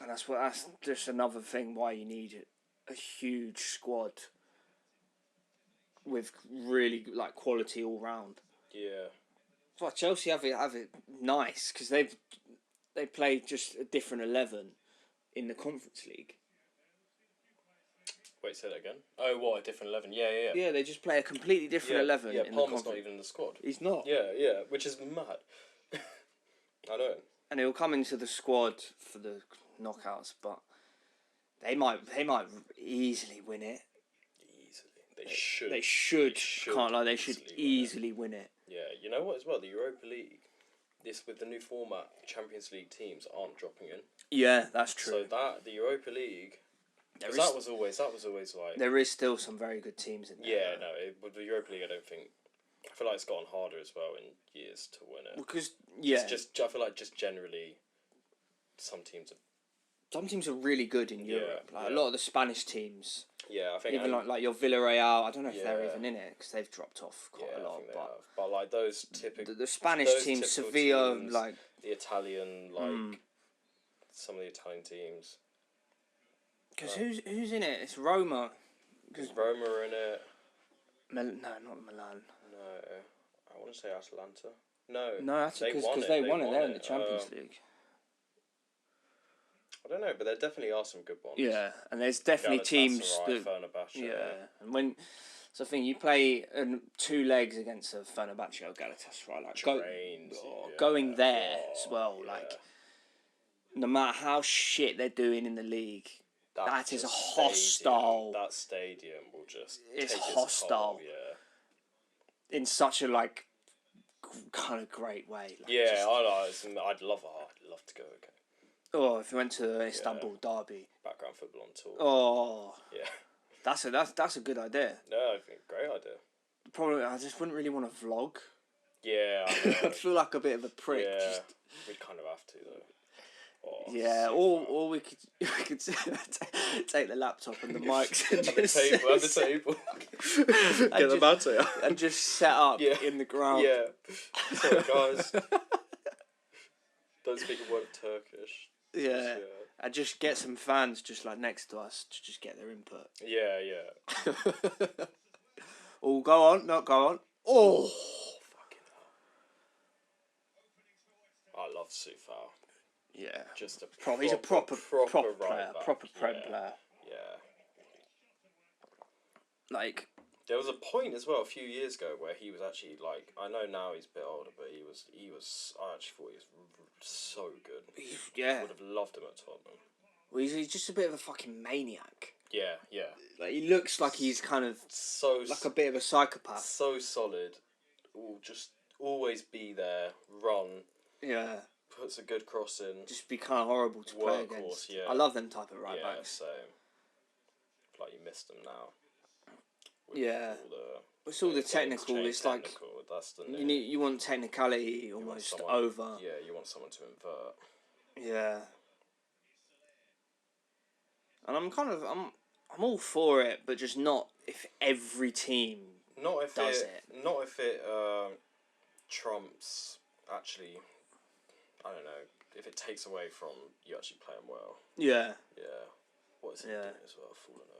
And that's just another thing why you need a huge squad with really like quality all round. Yeah. That's why Chelsea have it nice because they play just a different 11 in the Conference League. Wait, say that again. Oh, what, a different 11? Yeah. Yeah, they just play a completely different 11. Yeah, in Palmer's the not even in the squad. He's not. Yeah, which is mad. I know. And he'll come into the squad for the knockouts, but they might easily win it. Easily. They should. Can't lie. They should easily win it. Yeah, you know what as well? The Europa League. This with the new format, Champions League teams aren't dropping in. Yeah, that's true. So the Europa League. That was always like. There is still some very good teams in there. Yeah, no. With the Europa League, I feel like it's gotten harder as well in years to win it. Because I feel like just generally, some teams are really good in Europe. Like a lot of the Spanish teams. Yeah, I think even like your Villarreal. I don't know if they're even in it because they've dropped off quite a lot. But like those typical the Spanish teams, Sevilla, teams, like the Italian, some of the Italian teams. Because who's in it? It's Roma. Is Roma in it? No, not Milan. No, I want to say Atalanta. No, that's because they won it. They're in the Champions League. I don't know, but there definitely are some good ones. Yeah, and there's definitely teams that. And when. So I think you play 2 legs against a Fenerbahce or Galatasaray, like going there as well, like no matter how shit they're doing in the league, that is a hostile. That stadium will just. It's hostile. In such a like kind of great way. Like, I'd love to go again. Oh, if you went to Istanbul Derby. Background football on tour. Oh. Yeah. That's a good idea. No, I think great idea. The problem, I just wouldn't really want to vlog. Yeah, I know. I'd feel like a bit of a prick. Yeah, we'd kind of have to though. Oh, yeah, or we could take the laptop and the mics and the table. Get the matter out. And just set up in the ground. Yeah. Sorry guys. Don't speak a word of Turkish. Yeah. And just get some fans just like next to us to just get their input. Yeah. Oh, go on. Oh, fucking hell. I love Sufal. Yeah. Just he's a proper player, right proper prem player. Yeah. Like. There was a point as well a few years ago where he was actually like, I know now he's a bit older, but he was. I actually thought he was so good. Yeah. I would have loved him at Tottenham. Well, he's just a bit of a fucking maniac. Yeah. Like he looks like he's kind of like a bit of a psychopath. So solid. Will just always be there. Run. Yeah. Puts a good cross in. Just be kind of horrible to play against. Yeah. I love them type of right backs. Yeah, same. Like you missed them now. It's all the technical. It's like that's the you want technicality almost over. Yeah, you want someone to invert. Yeah. And I'm all for it, but just not if every team does it. Not if it trumps actually. I don't know if it takes away from you actually playing well. Yeah. Yeah. What is he doing as well? Falling over.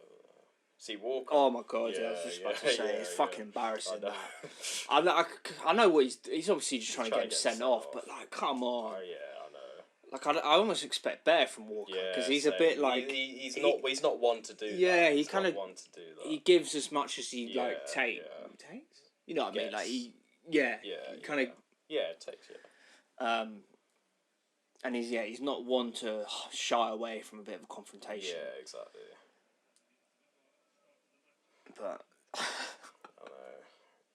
See Walker. Oh my god! Yeah, I was just about to say it's fucking embarrassing. I know what he's obviously just trying to get him sent off, but like, come on. Oh yeah, I know. Like I almost expect better from Walker because he's a bit like he's not one to do. Yeah, that. He's kind of one to do that. He gives as much as he takes. You know what I mean? Like he kind of takes. And he's not one to shy away from a bit of a confrontation. Yeah, exactly. But I know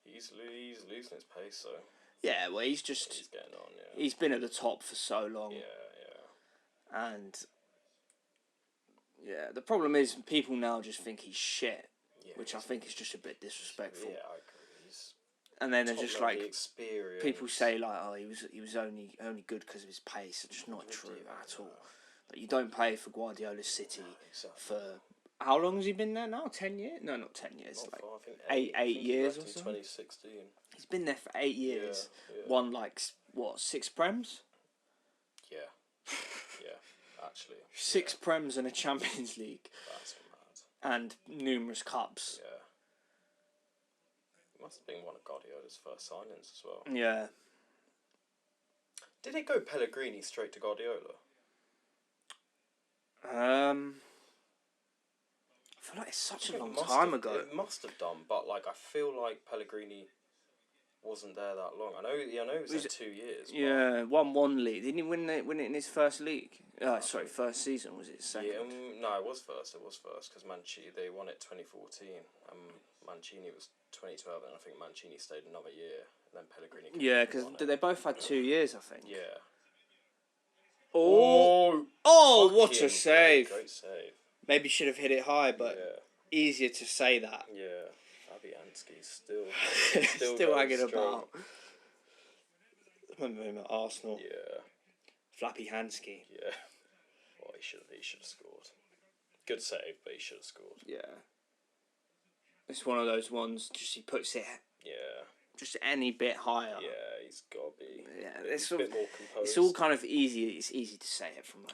he's losing his pace, so yeah. Well, he's getting on. Yeah, he's been at the top for so long. Yeah. And the problem is people now just think he's shit, which I think is just a bit disrespectful. Yeah, I agree. And then they're just like experience. People say like, oh, he was only good because of his pace. It's just not true at all. Like, you don't play for Guardiola's City for How long has he been there now? 10 years? No, not 10 years. Not Like far, I think 8 years or something. 2016. He's been there for 8 years. Yeah. Won like what, 6 Prems? Yeah. Yeah. Actually. 6 Prems and a Champions League. That's mad. And numerous cups. Yeah. It must have been one of Guardiola's first signings as well. Yeah. Did it go Pellegrini straight to Guardiola? I feel like it's such a long time ago. It must have done, but like I feel like Pellegrini wasn't there that long. I know it was there 2 years. Yeah, won one league. Didn't he win it in his first league? First season, was it second? Yeah, no, it was first because Mancini, they won it 2014. Mancini was 2012, and I think Mancini stayed another year, and then Pellegrini. Yeah, because they both had 2 years, I think. Yeah. Oh, what a save! Great save. Maybe should have hit it high, but easier to say that. Yeah, Fabianski's still still hanging about. I remember him at Arsenal. Yeah. Flappy Hansky. Yeah. Well, he should have scored. Good save, but he should have scored. Yeah. It's one of those ones. Just he puts it. Yeah. Just any bit higher. Yeah, he's got to be. Yeah, a bit more composed. It's all kind of easy. It's easy to say it from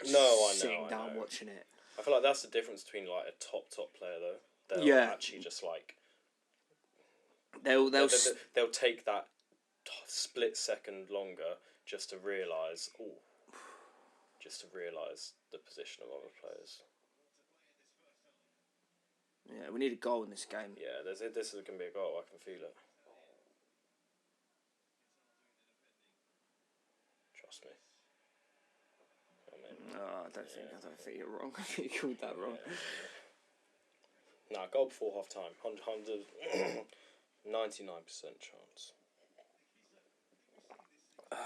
sitting down watching it. I feel like that's the difference between like a top player though. They'll actually just like. They'll take that split second longer just to realise the position of other players. Yeah, we need a goal in this game. Yeah, this is going to be a goal. I can feel it. Trust me. No, I don't think you're wrong. I think you called that wrong. Nah, goal before half time. 99% chance.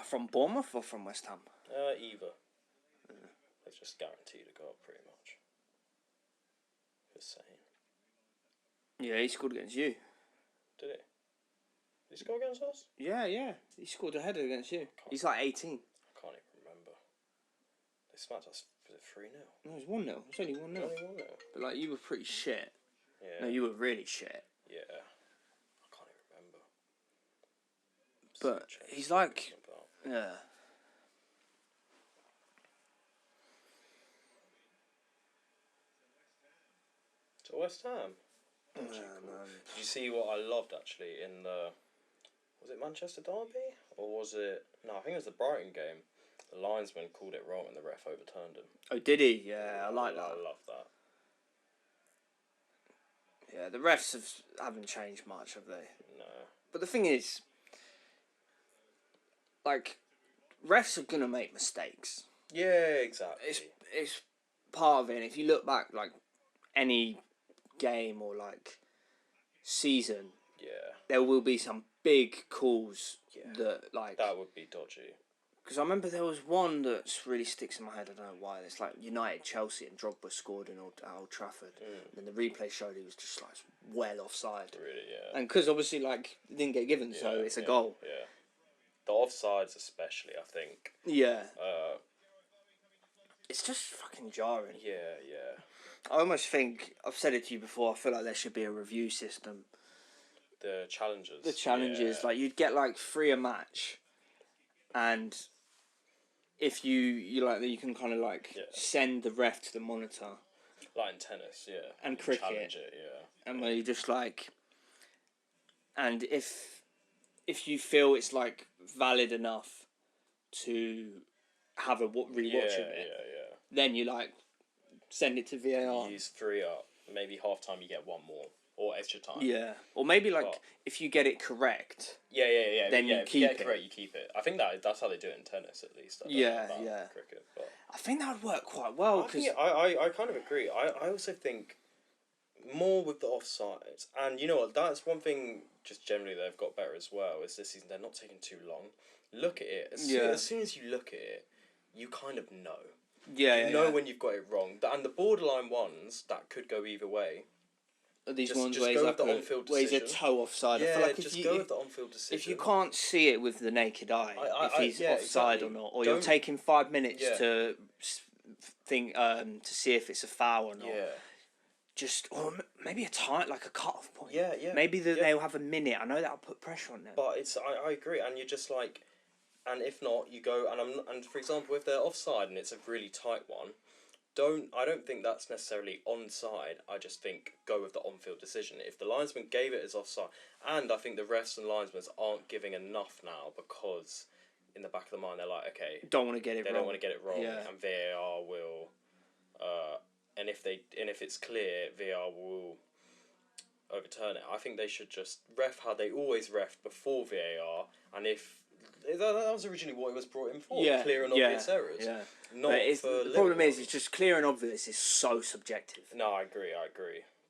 From Bournemouth or from West Ham? Either. They've just guaranteed a goal pretty much. Just saying. Yeah, he scored against you. Did he? Did he score against us? Yeah. He scored a header against you. He's like 18. I can't even remember. They smacked us. Was it 3-0? No, it was 1-0. It was only 1-0. Only 1-0. But like, you were pretty shit. Yeah. No, you were really shit. Yeah. I can't even remember. But he's like... Yeah. To West Ham? Cool. Did you see what I loved actually in the... Was it Manchester Derby? Or was it... No, I think it was the Brighton game. The linesman called it wrong and the ref overturned him. Oh, did he? Yeah, I like that. I love that. Yeah, the refs haven't changed much, have they? No. But the thing is, like, refs are gonna make mistakes. Yeah, exactly. It's part of it. And if you look back, like, any game or like season, there will be some big calls that would be dodgy. Because I remember there was one that really sticks in my head. I don't know why. It's like United, Chelsea, and Drogba scored in Old Trafford. And then the replay showed he was just like well offside. Really, yeah. And because obviously like it didn't get given, so it's a goal. Yeah. The offsides, especially, I think. Yeah. It's just fucking jarring. Yeah. I almost think I've said it to you before. I feel like there should be a review system. The challenges. Like you'd get like 3 a match, and if you like, you can kind of like send the ref to the monitor. Like in tennis, yeah. And cricket. Challenge it, yeah. And where you just like, and if you feel it's like valid enough to have a rewatch of it, then you like send it to VAR. You use 3 up. Maybe half time you get 1 more. Or extra time. Yeah. Or maybe like if you get it correct. Yeah. Then you keep it. Correct, you keep it. I think that's how they do it in tennis at least. I don't know about cricket, but I think that would work quite well. I kind of agree. I also think more with the offsides. And you know what, that's one thing just generally they've got better as well is this season they're not taking too long. Look at it. As soon as you look at it, you kind of know. You know when you've got it wrong. And the borderline ones that could go either way. These ones where he's, like where he's a toe offside. Yeah, I feel like just go with the on-field decision. If you can't see it with the naked eye, if he's offside or not, or you're taking 5 minutes to think to see if it's a foul or not, just, or maybe a time, like a cut-off point. Yeah, yeah. Maybe they'll have a minute. I know that'll put pressure on them. But I agree, and you're just like, and if not, you go and for example, if they're offside and it's a really tight one, I don't think that's necessarily onside. I just think go with the on-field decision. If the linesman gave it as offside, and I think the refs and linesmen aren't giving enough now because in the back of the mind they're like, okay, don't want to get it they wrong. don't want to get it wrong, Yeah. and VAR will, and if it's clear, VAR will overturn it. I think they should just ref how they always refed before VAR, and if that was originally what it was brought in for, clear and obvious errors. Yeah. Not for the problem is, it's just clear and obvious is so subjective. No, I agree.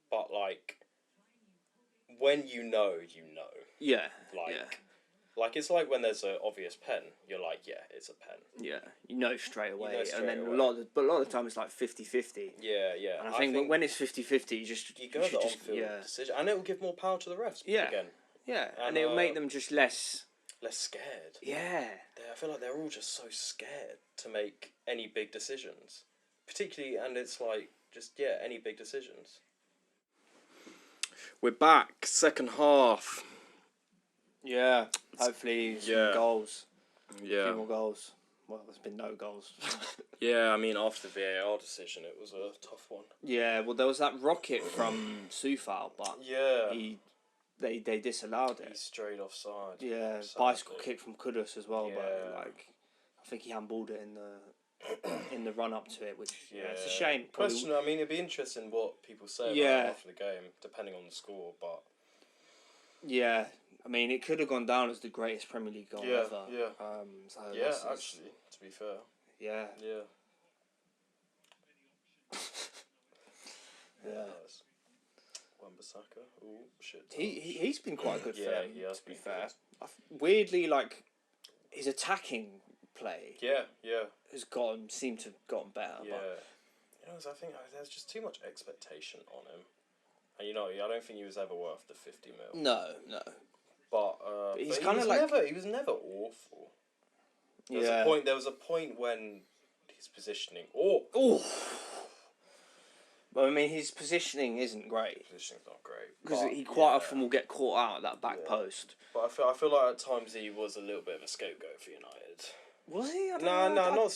But like, when you know, you know. Yeah. Like it's like when there's an obvious pen, you're like, yeah, it's a pen. Yeah, you know straight away. straight and then away. a lot of the time it's like 50-50. Yeah. And I think when it's 50-50, you go the on-field decision, and it will give more power to the refs. Again. Yeah, and it'll make them just less scared. Yeah. I feel like they're all just so scared to make any big decisions, particularly, and it's like just any big decisions. We're back, second half. Yeah, hopefully some goals. Yeah. A few more goals. Well, there's been no goals. Yeah, I mean, after the VAR decision, it was a tough one. Yeah, well, there was that rocket from Soufal, but they disallowed it. He strayed offside. Yeah, bicycle kick from Kudus as well, but like, I think he handballed it in the run up to it, which it's a shame. Question. I mean, it'd be interesting what people say about it after the game, depending on the score, but. Yeah, I mean, it could have gone down as the greatest Premier League goal ever. Yeah. So Actually, to be fair. Yeah. Yeah. Yeah. Wan-Bissaka. Oh shit. He's been quite good for them. Yeah, to be fair. Weirdly, like his attacking play. Yeah. Has seemed to have gotten better. Yeah. But... I think there's just too much expectation on him, and I don't think he was ever worth the 50 mil. No. But he's kind of of like he was never awful. There was a point when his positioning. Oh. But I mean, his positioning isn't great. Positioning's not great because he quite often will get caught out at that back post. But I feel like at times he was a little bit of a scapegoat for United. Was he?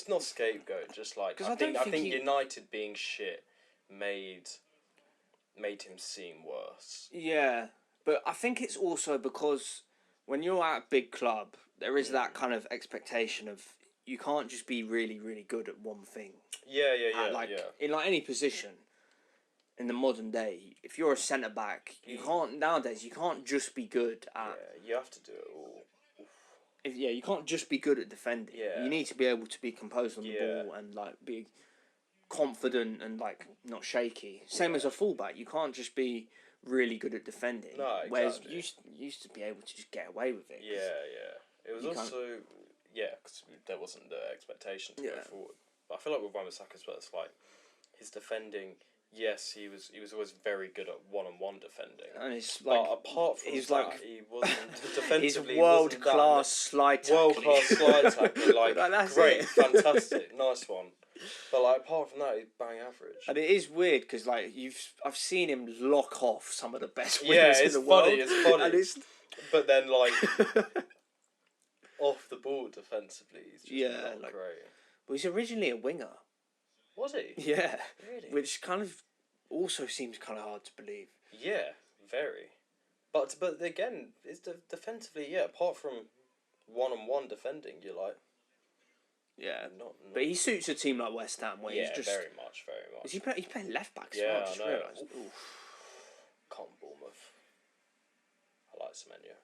Not scapegoat. Just like I think United being shit made him seem worse. Yeah, but I think it's also because when you're at a big club, there is that kind of expectation of you can't just be really, really good at one thing. Yeah. In like any position. In the modern day, if you're a centre back, you can't just be good at. Yeah, you have to do it all. You can't just be good at defending. Yeah. You need to be able to be composed on the ball and like be confident and like not shaky. Same as a fullback, you can't just be really good at defending. No, exactly. Whereas you used to be able to just get away with it. Yeah. It was also because there wasn't the expectation to go forward. But I feel like with Wan-Bissaka as well, it's like his defending. Yes, he was always very good at one-on-one defending. And it's like, but apart from he wasn't defensively. He's world-class slide tackling. World-class slide tackling, like great, fantastic, nice one. But like apart from that, he's bang average. And it is weird because like I've seen him lock off some of the best winners in the world. It's funny. But then like off the ball defensively, he's just not great. But he's originally a winger. Was he? Yeah. Really? Which kind of also seems kind of hard to believe. Yeah, very. But again, it's defensively, apart from one-on-one defending, you're like... Yeah. But he suits a team like West Ham where he's just... very much. He's playing left-back as well, I just realised. Can't Bournemouth. I like Semenyo.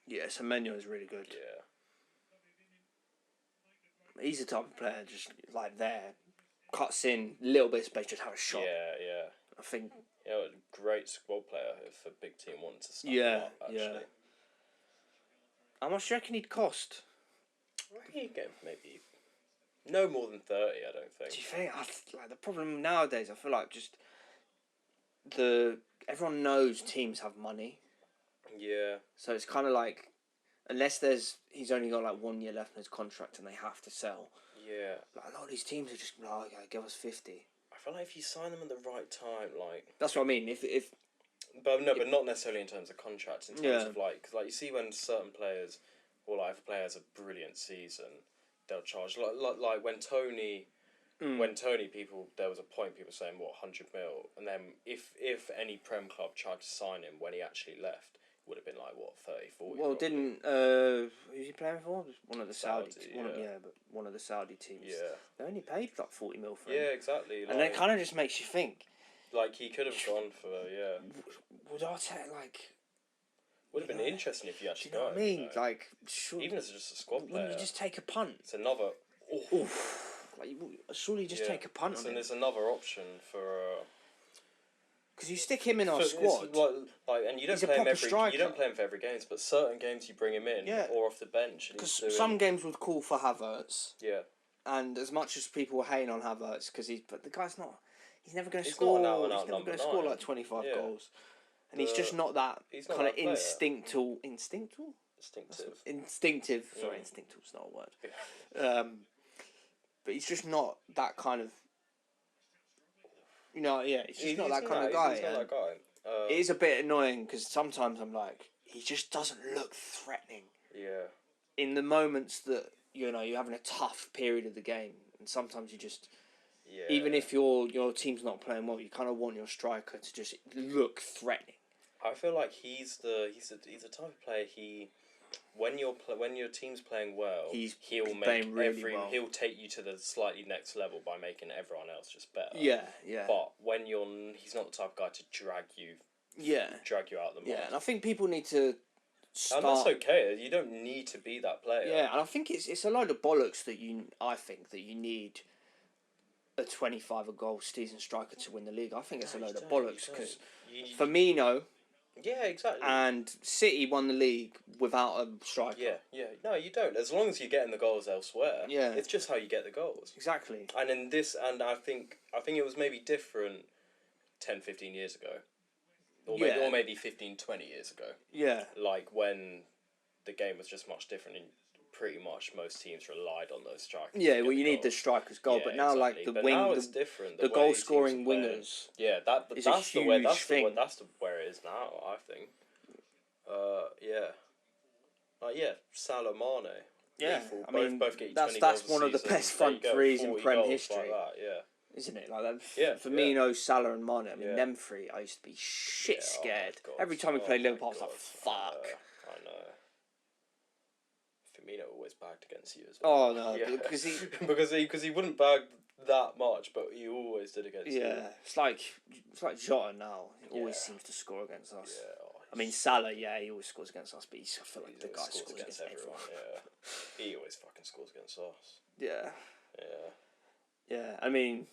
Yeah, Semenyo is really good. Yeah. He's the type of player just like there... Cuts in, little bit of space, just have a shot. Yeah. I think... A great squad player if a big team wanted to snap him up, actually. Yeah. How much do you reckon he'd cost? I reckon he'd get maybe... No more than 30, I don't think. Do you think? Like, the problem nowadays, I feel like just... Everyone knows teams have money. Yeah. So it's kind of like... Unless he's only got like 1 year left in his contract and they have to sell... Yeah. Like, a lot of these teams are just like, okay, give us 50. I feel like if you sign them at the right time, like... That's what I mean. If But not necessarily in terms of contracts. In terms of like, 'cause like you see when certain players, or like if a player has a brilliant season, they'll charge like when Tony, people there was a point people saying 100 mil, and then if any Prem club tried to sign him when he actually left, it would have been like 30, 40. Well, probably. didn't who's he playing for? One of the Saudi but one of the Saudi teams. Yeah. They only paid like 40 mil for him. Yeah, exactly. And that kind of just makes you think. Like he could have gone for Would Arteta like? Would have been interesting if you actually Do you know what I mean? Like, even as just a squad player, wouldn't you just take a punt? It's another. Like, surely just take a punt on it. And there's another option for. Because you stick him in our squad, and you don't play him for every game, but certain games you bring him in or off the bench. Because some games would call for Havertz. Yeah. And as much as people were hating on Havertz, but the guy's not. He's never going to score. He's never going to score like 25 goals. And he's just not that kind of instinctive. Sorry, instinctive's not a word. Yeah. But he's just not that kind of. He's just not that kind of guy. He's not that guy. It is a bit annoying because sometimes I'm like, he just doesn't look threatening. Yeah. In the moments that you're having a tough period of the game, and sometimes you just. Yeah. Even if your team's not playing well, you kind of want your striker to just look threatening. I feel like he's the type of player when your team's playing well, he'll take you to the slightly next level by making everyone else just better. Yeah. But when he's not the type of guy to drag you out the mud. Yeah, and I think people need to start. And that's okay. You don't need to be that player. Yeah, and I think it's a load of bollocks that you need a 25-goal season striker to win the league. I think it's a load of bollocks because Firmino. Yeah, exactly. And City won the league without a striker. Yeah. No, you don't. As long as you're getting the goals elsewhere. Yeah. It's just how you get the goals. Exactly. And I think it was maybe different 10, 15 years ago. Or maybe 15, 20 years ago. Yeah. Like when the game was just much different and pretty much most teams relied on those strikers. Yeah, well, you need the striker's goal, but now like now it's different. The goal scoring wingers. Yeah, that's where it is now. I think. Salah, Mane. Yeah, Lethal. Both get you 20 that's goals one of the best front threes in Prem history. Like that, Isn't it? Like that. Yeah. Firmino, Salah, and Mane. I mean, them three. I used to be scared. Every time we played Liverpool, I was like, "Fuck." I know. Firmino always bagged against you as well. Oh no, because he wouldn't bag that much, but he always did against you. Yeah, it's like Jota now. He always seems to score against us. Yeah. I mean, Salah, he always scores against us, but I feel like the guy scores against everyone. Yeah, he always fucking scores against us. Yeah. Yeah. Yeah, I mean,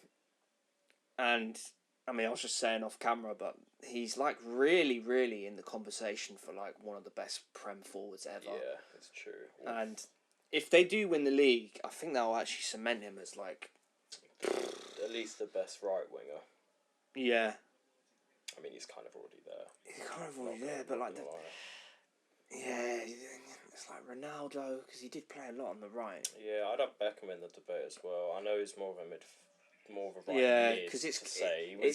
I was just saying off camera, but he's like really, really in the conversation for like one of the best Prem forwards ever. Yeah, it's true. Oof. And if they do win the league, I think that'll actually cement him as like at least the best right winger. Yeah. I mean, he's kind of already there. He's kind of already there, but like it's like Ronaldo because he did play a lot on the right. Yeah, I'd have Beckham in the debate as well. I know he's more of a right mid because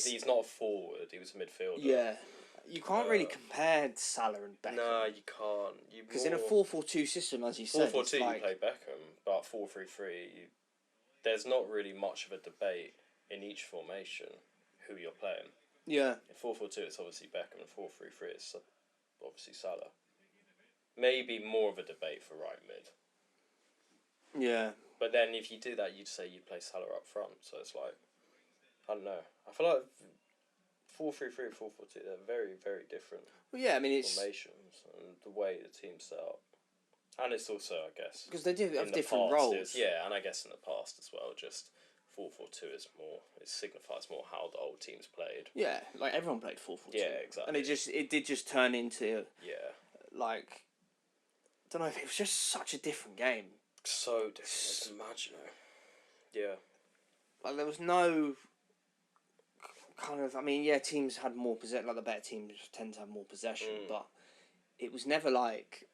he's not a forward. He was a midfielder. Yeah, you can't really compare Salah and Beckham. No, you can't. Because in a 4-4-2 system, as you said, 4-4-2 you play Beckham, but 4-3-3, there's not really much of a debate in each formation who you're playing. Yeah. In 4-4-2, it's obviously Beckham, and 4-3-3, it's obviously Salah. Maybe more of a debate for right mid. Yeah. But then if you do that, you'd say you'd play Salah up front. So it's like, I don't know. I feel like 4-3-3 and 4-4-2, they're very, very different formations and the way the team's set up. And it's also, I guess... Because they do have different roles. And I guess in the past as well, just 4-4-2 is more... It signifies more how the old teams played. Yeah, like everyone played 4-4-2. Yeah, exactly. And it did just turn into... Yeah. Like... I don't know, it was just such a different game. So different, I can imagine. Yeah. Like, there was no kind of... I mean, yeah, teams had more possession. Like, the better teams tend to have more possession. But it was never like...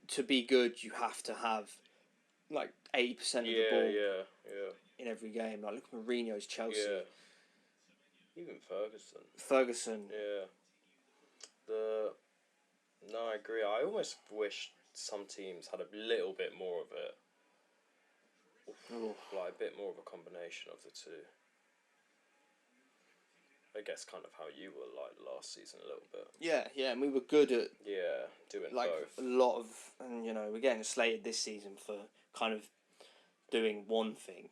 To be good, you have to have, like, 80% of the ball. Yeah. in every game. Like, look at Mourinho's Chelsea. Yeah. Even Ferguson. Ferguson. Yeah. No, I agree. I almost wish some teams had a little bit more of it. Like a bit more of a combination of the two. I guess kind of how you were like last season a little bit. Yeah, and we were good at doing like both. a lot of, and you know, we're getting slated this season for kind of doing one thing.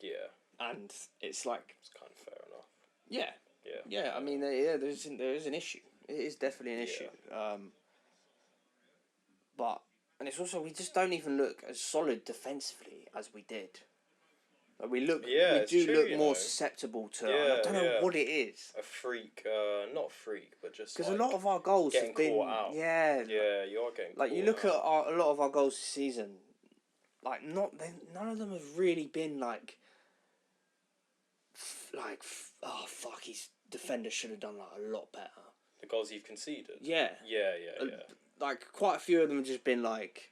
Yeah. And it's like it's kind of fair enough. Yeah. Yeah. Yeah, I mean, there is an issue. It is definitely an issue. But and it's also we just don't even look as solid defensively as we did. Like we look more susceptible to. And I don't know what it is. A freak, not freak, but just because a lot of our goals have been caught out. Yeah, you are getting like caught you look out. at a lot of our goals this season. Like none of them have really been like oh fuck, his defender should have done like a lot better. The goals you've conceded. Yeah. Yeah. Like quite a few of them have just been like,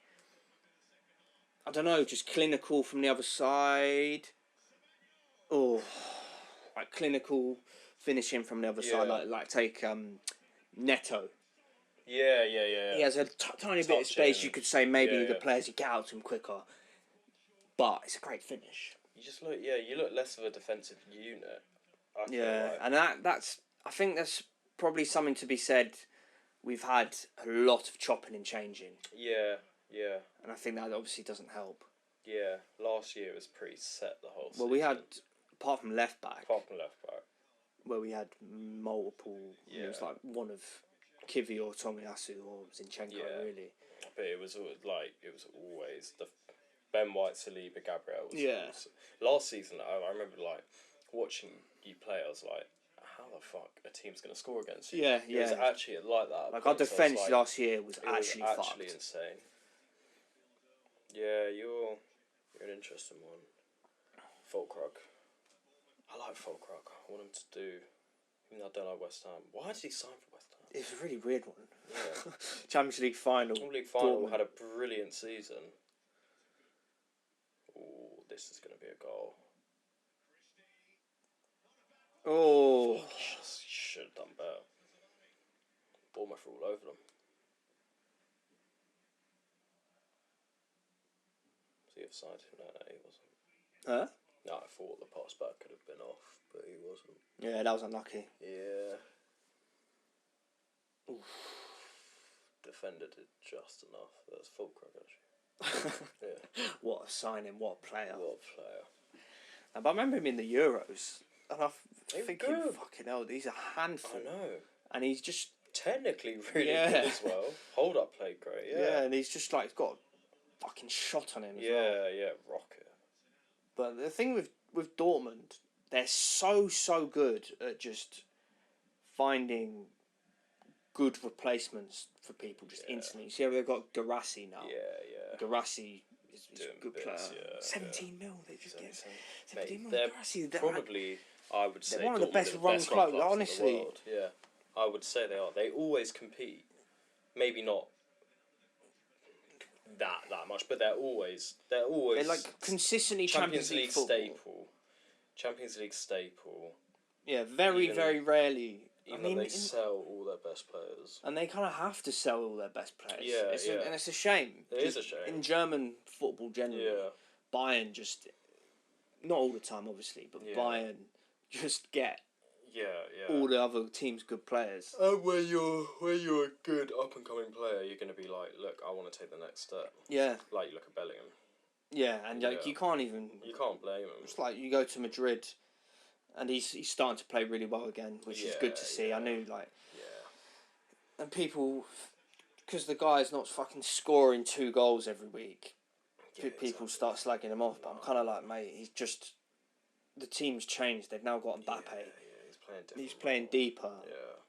I don't know, just clinical from the other side. Or like clinical finishing from the other side. Like take Neto. Yeah. He has a tiny bit of space. You could say maybe the players would get out to him quicker. But it's a great finish. You just look, you look less of a defensive unit. I feel like. And that's I think that's probably something to be said. We've had a lot of chopping and changing. Yeah. And I think that obviously doesn't help. Yeah, last year it was pretty set the whole season. Well, we had, apart from left back, where we had multiple, it was like one of Kivi or Tomiyasu or Zinchenko, really. But it was always the Ben White, Saliba, Gabriel. Last season, I remember like watching you play, I was like, how the fuck a team's going to score against you? It was actually like that. Like our defence last year was actually fucked. Insane. Yeah, you're an interesting one. Fulkrug. I like Fulkrug. I want him to do, even though I don't like West Ham. Why did he sign for West Ham? It's a really weird one. Yeah. Champions League final. Had a brilliant season. Oh, this is going to be a goal. Oh. Should have done better. Bournemouth are all over them. Was he offside? No, he wasn't. Huh? No, I thought the pass back could have been off, but he wasn't. Yeah, that was unlucky. Yeah. Oof. Defender did just enough. That was Fulkrug, actually. Yeah. What a signing, what a player. But I remember him in the Euros, and I thinking, fucking hell, he's a handful. I know. And he's just... technically really good as well. Hold up played great, Yeah, and he's just like got a fucking shot on him as well. Yeah, rocket. But the thing with Dortmund, they're so good at just finding good replacements for people just instantly. See how they've got Garassi now? Yeah. Garassi is a good player. 17 mil, they just get 17 mil. Garassi, probably, I would say, one of the best run clubs, honestly. In the world. Yeah, I would say they are. They always compete. Maybe not that much, but they're like consistently Champions League staple. Champions League staple. Yeah, very rarely. They sell all their best players, and they kind of have to sell all their best players. And it's a shame. It is a shame in German football generally. Bayern just, not all the time, obviously, but Bayern just get. All the other teams' good players. And when you're a good up and coming player, you're going to be like, look, I want to take the next step. Yeah. Like you look at Bellingham. Yeah, and like you can't even. You can't blame him. It's like you go to Madrid, and he's starting to play really well again, which is good to see. I knew and people, because the guy's not fucking scoring 2 goals every week, people start slagging him off. But I'm kind of like, mate, he's just. The team's changed. They've now got Mbappe. He's playing deeper. Yeah.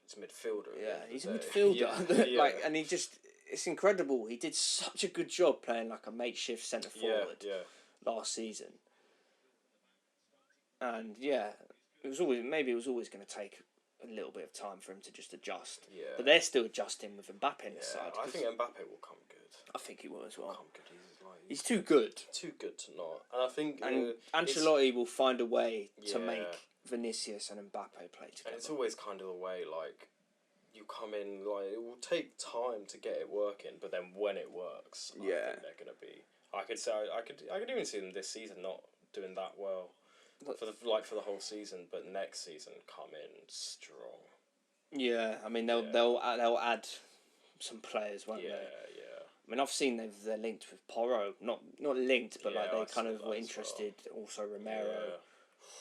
He's a midfielder. Yeah, he's a midfielder. And he just... It's incredible. He did such a good job playing like a makeshift centre forward last season. And it was always going to take a little bit of time for him to just adjust. Yeah. But they're still adjusting with Mbappe in the side. I think Mbappe will come good. I think he will as well. Come good. He's He's too good. Too good to not. And I think Ancelotti will find a way to make Vinicius and Mbappe play together. And it's always kind of the way, like, you come in, like, it will take time to get it working, but then when it works, I think they're going to be... I could even see them this season not doing that well for the whole season, but next season come in strong. Yeah, I mean they'll add some players, won't they? Yeah. I mean, I've seen they're linked with Porro, not linked, but like they kind of were interested. Well. Also Romero.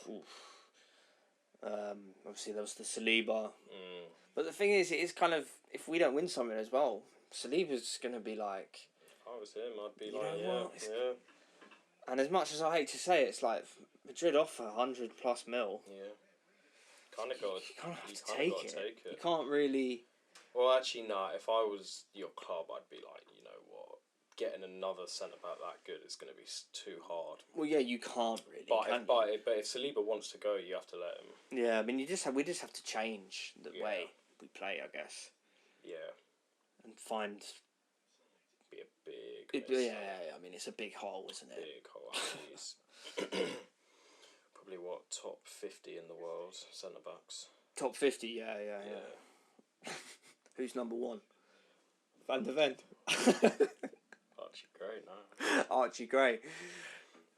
Yeah. Obviously there was the Saliba. But the thing is, it is kind of, if we don't win something as well, Saliba's going to be like... If I was him, I'd be like, yeah. And as much as I hate to say it, it's like Madrid offer 100+ mil. Yeah. You kind of have to take it. You can't really... Well, actually, no. If I was your club, I'd be like, you know what? Getting another centre-back that good is going to be too hard. Well, yeah, you can't really. But if Saliba wants to go, you have to let him. Yeah, I mean, we just have to change the way we play, I guess. Yeah. And find... Be a big... Yeah, I mean, it's a big hole, isn't it? Big hole. He's probably, top 50 in the world, centre-backs. Top 50, yeah. Who's number one? Van de Ven. Archie Gray, no. Archie Gray.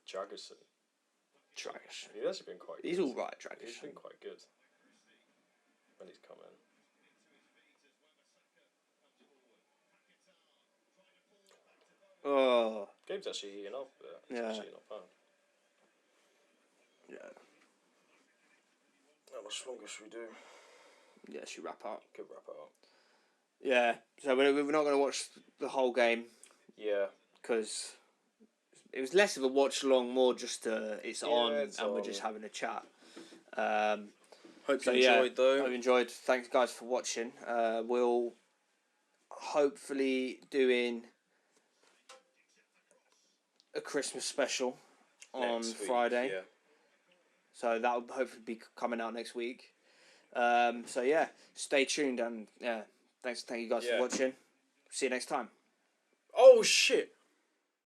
Dragerson. He's actually been quite good. He's all right, Dragerson. He's been quite good when he's come in. Oh. Game's actually heating up. It's actually not bad. Yeah. How much longer should we do? Yeah, should wrap up. Could wrap it up. Yeah, so we're not going to watch the whole game. Yeah. Because it was less of a watch along, more just it's on and we're just having a chat. Hope you enjoyed though. Hope you enjoyed. Thanks guys for watching. We'll hopefully doing a Christmas special on Friday. Yeah. So that will hopefully be coming out next week. So yeah, stay tuned and thank you guys for watching. See you next time. Oh shit.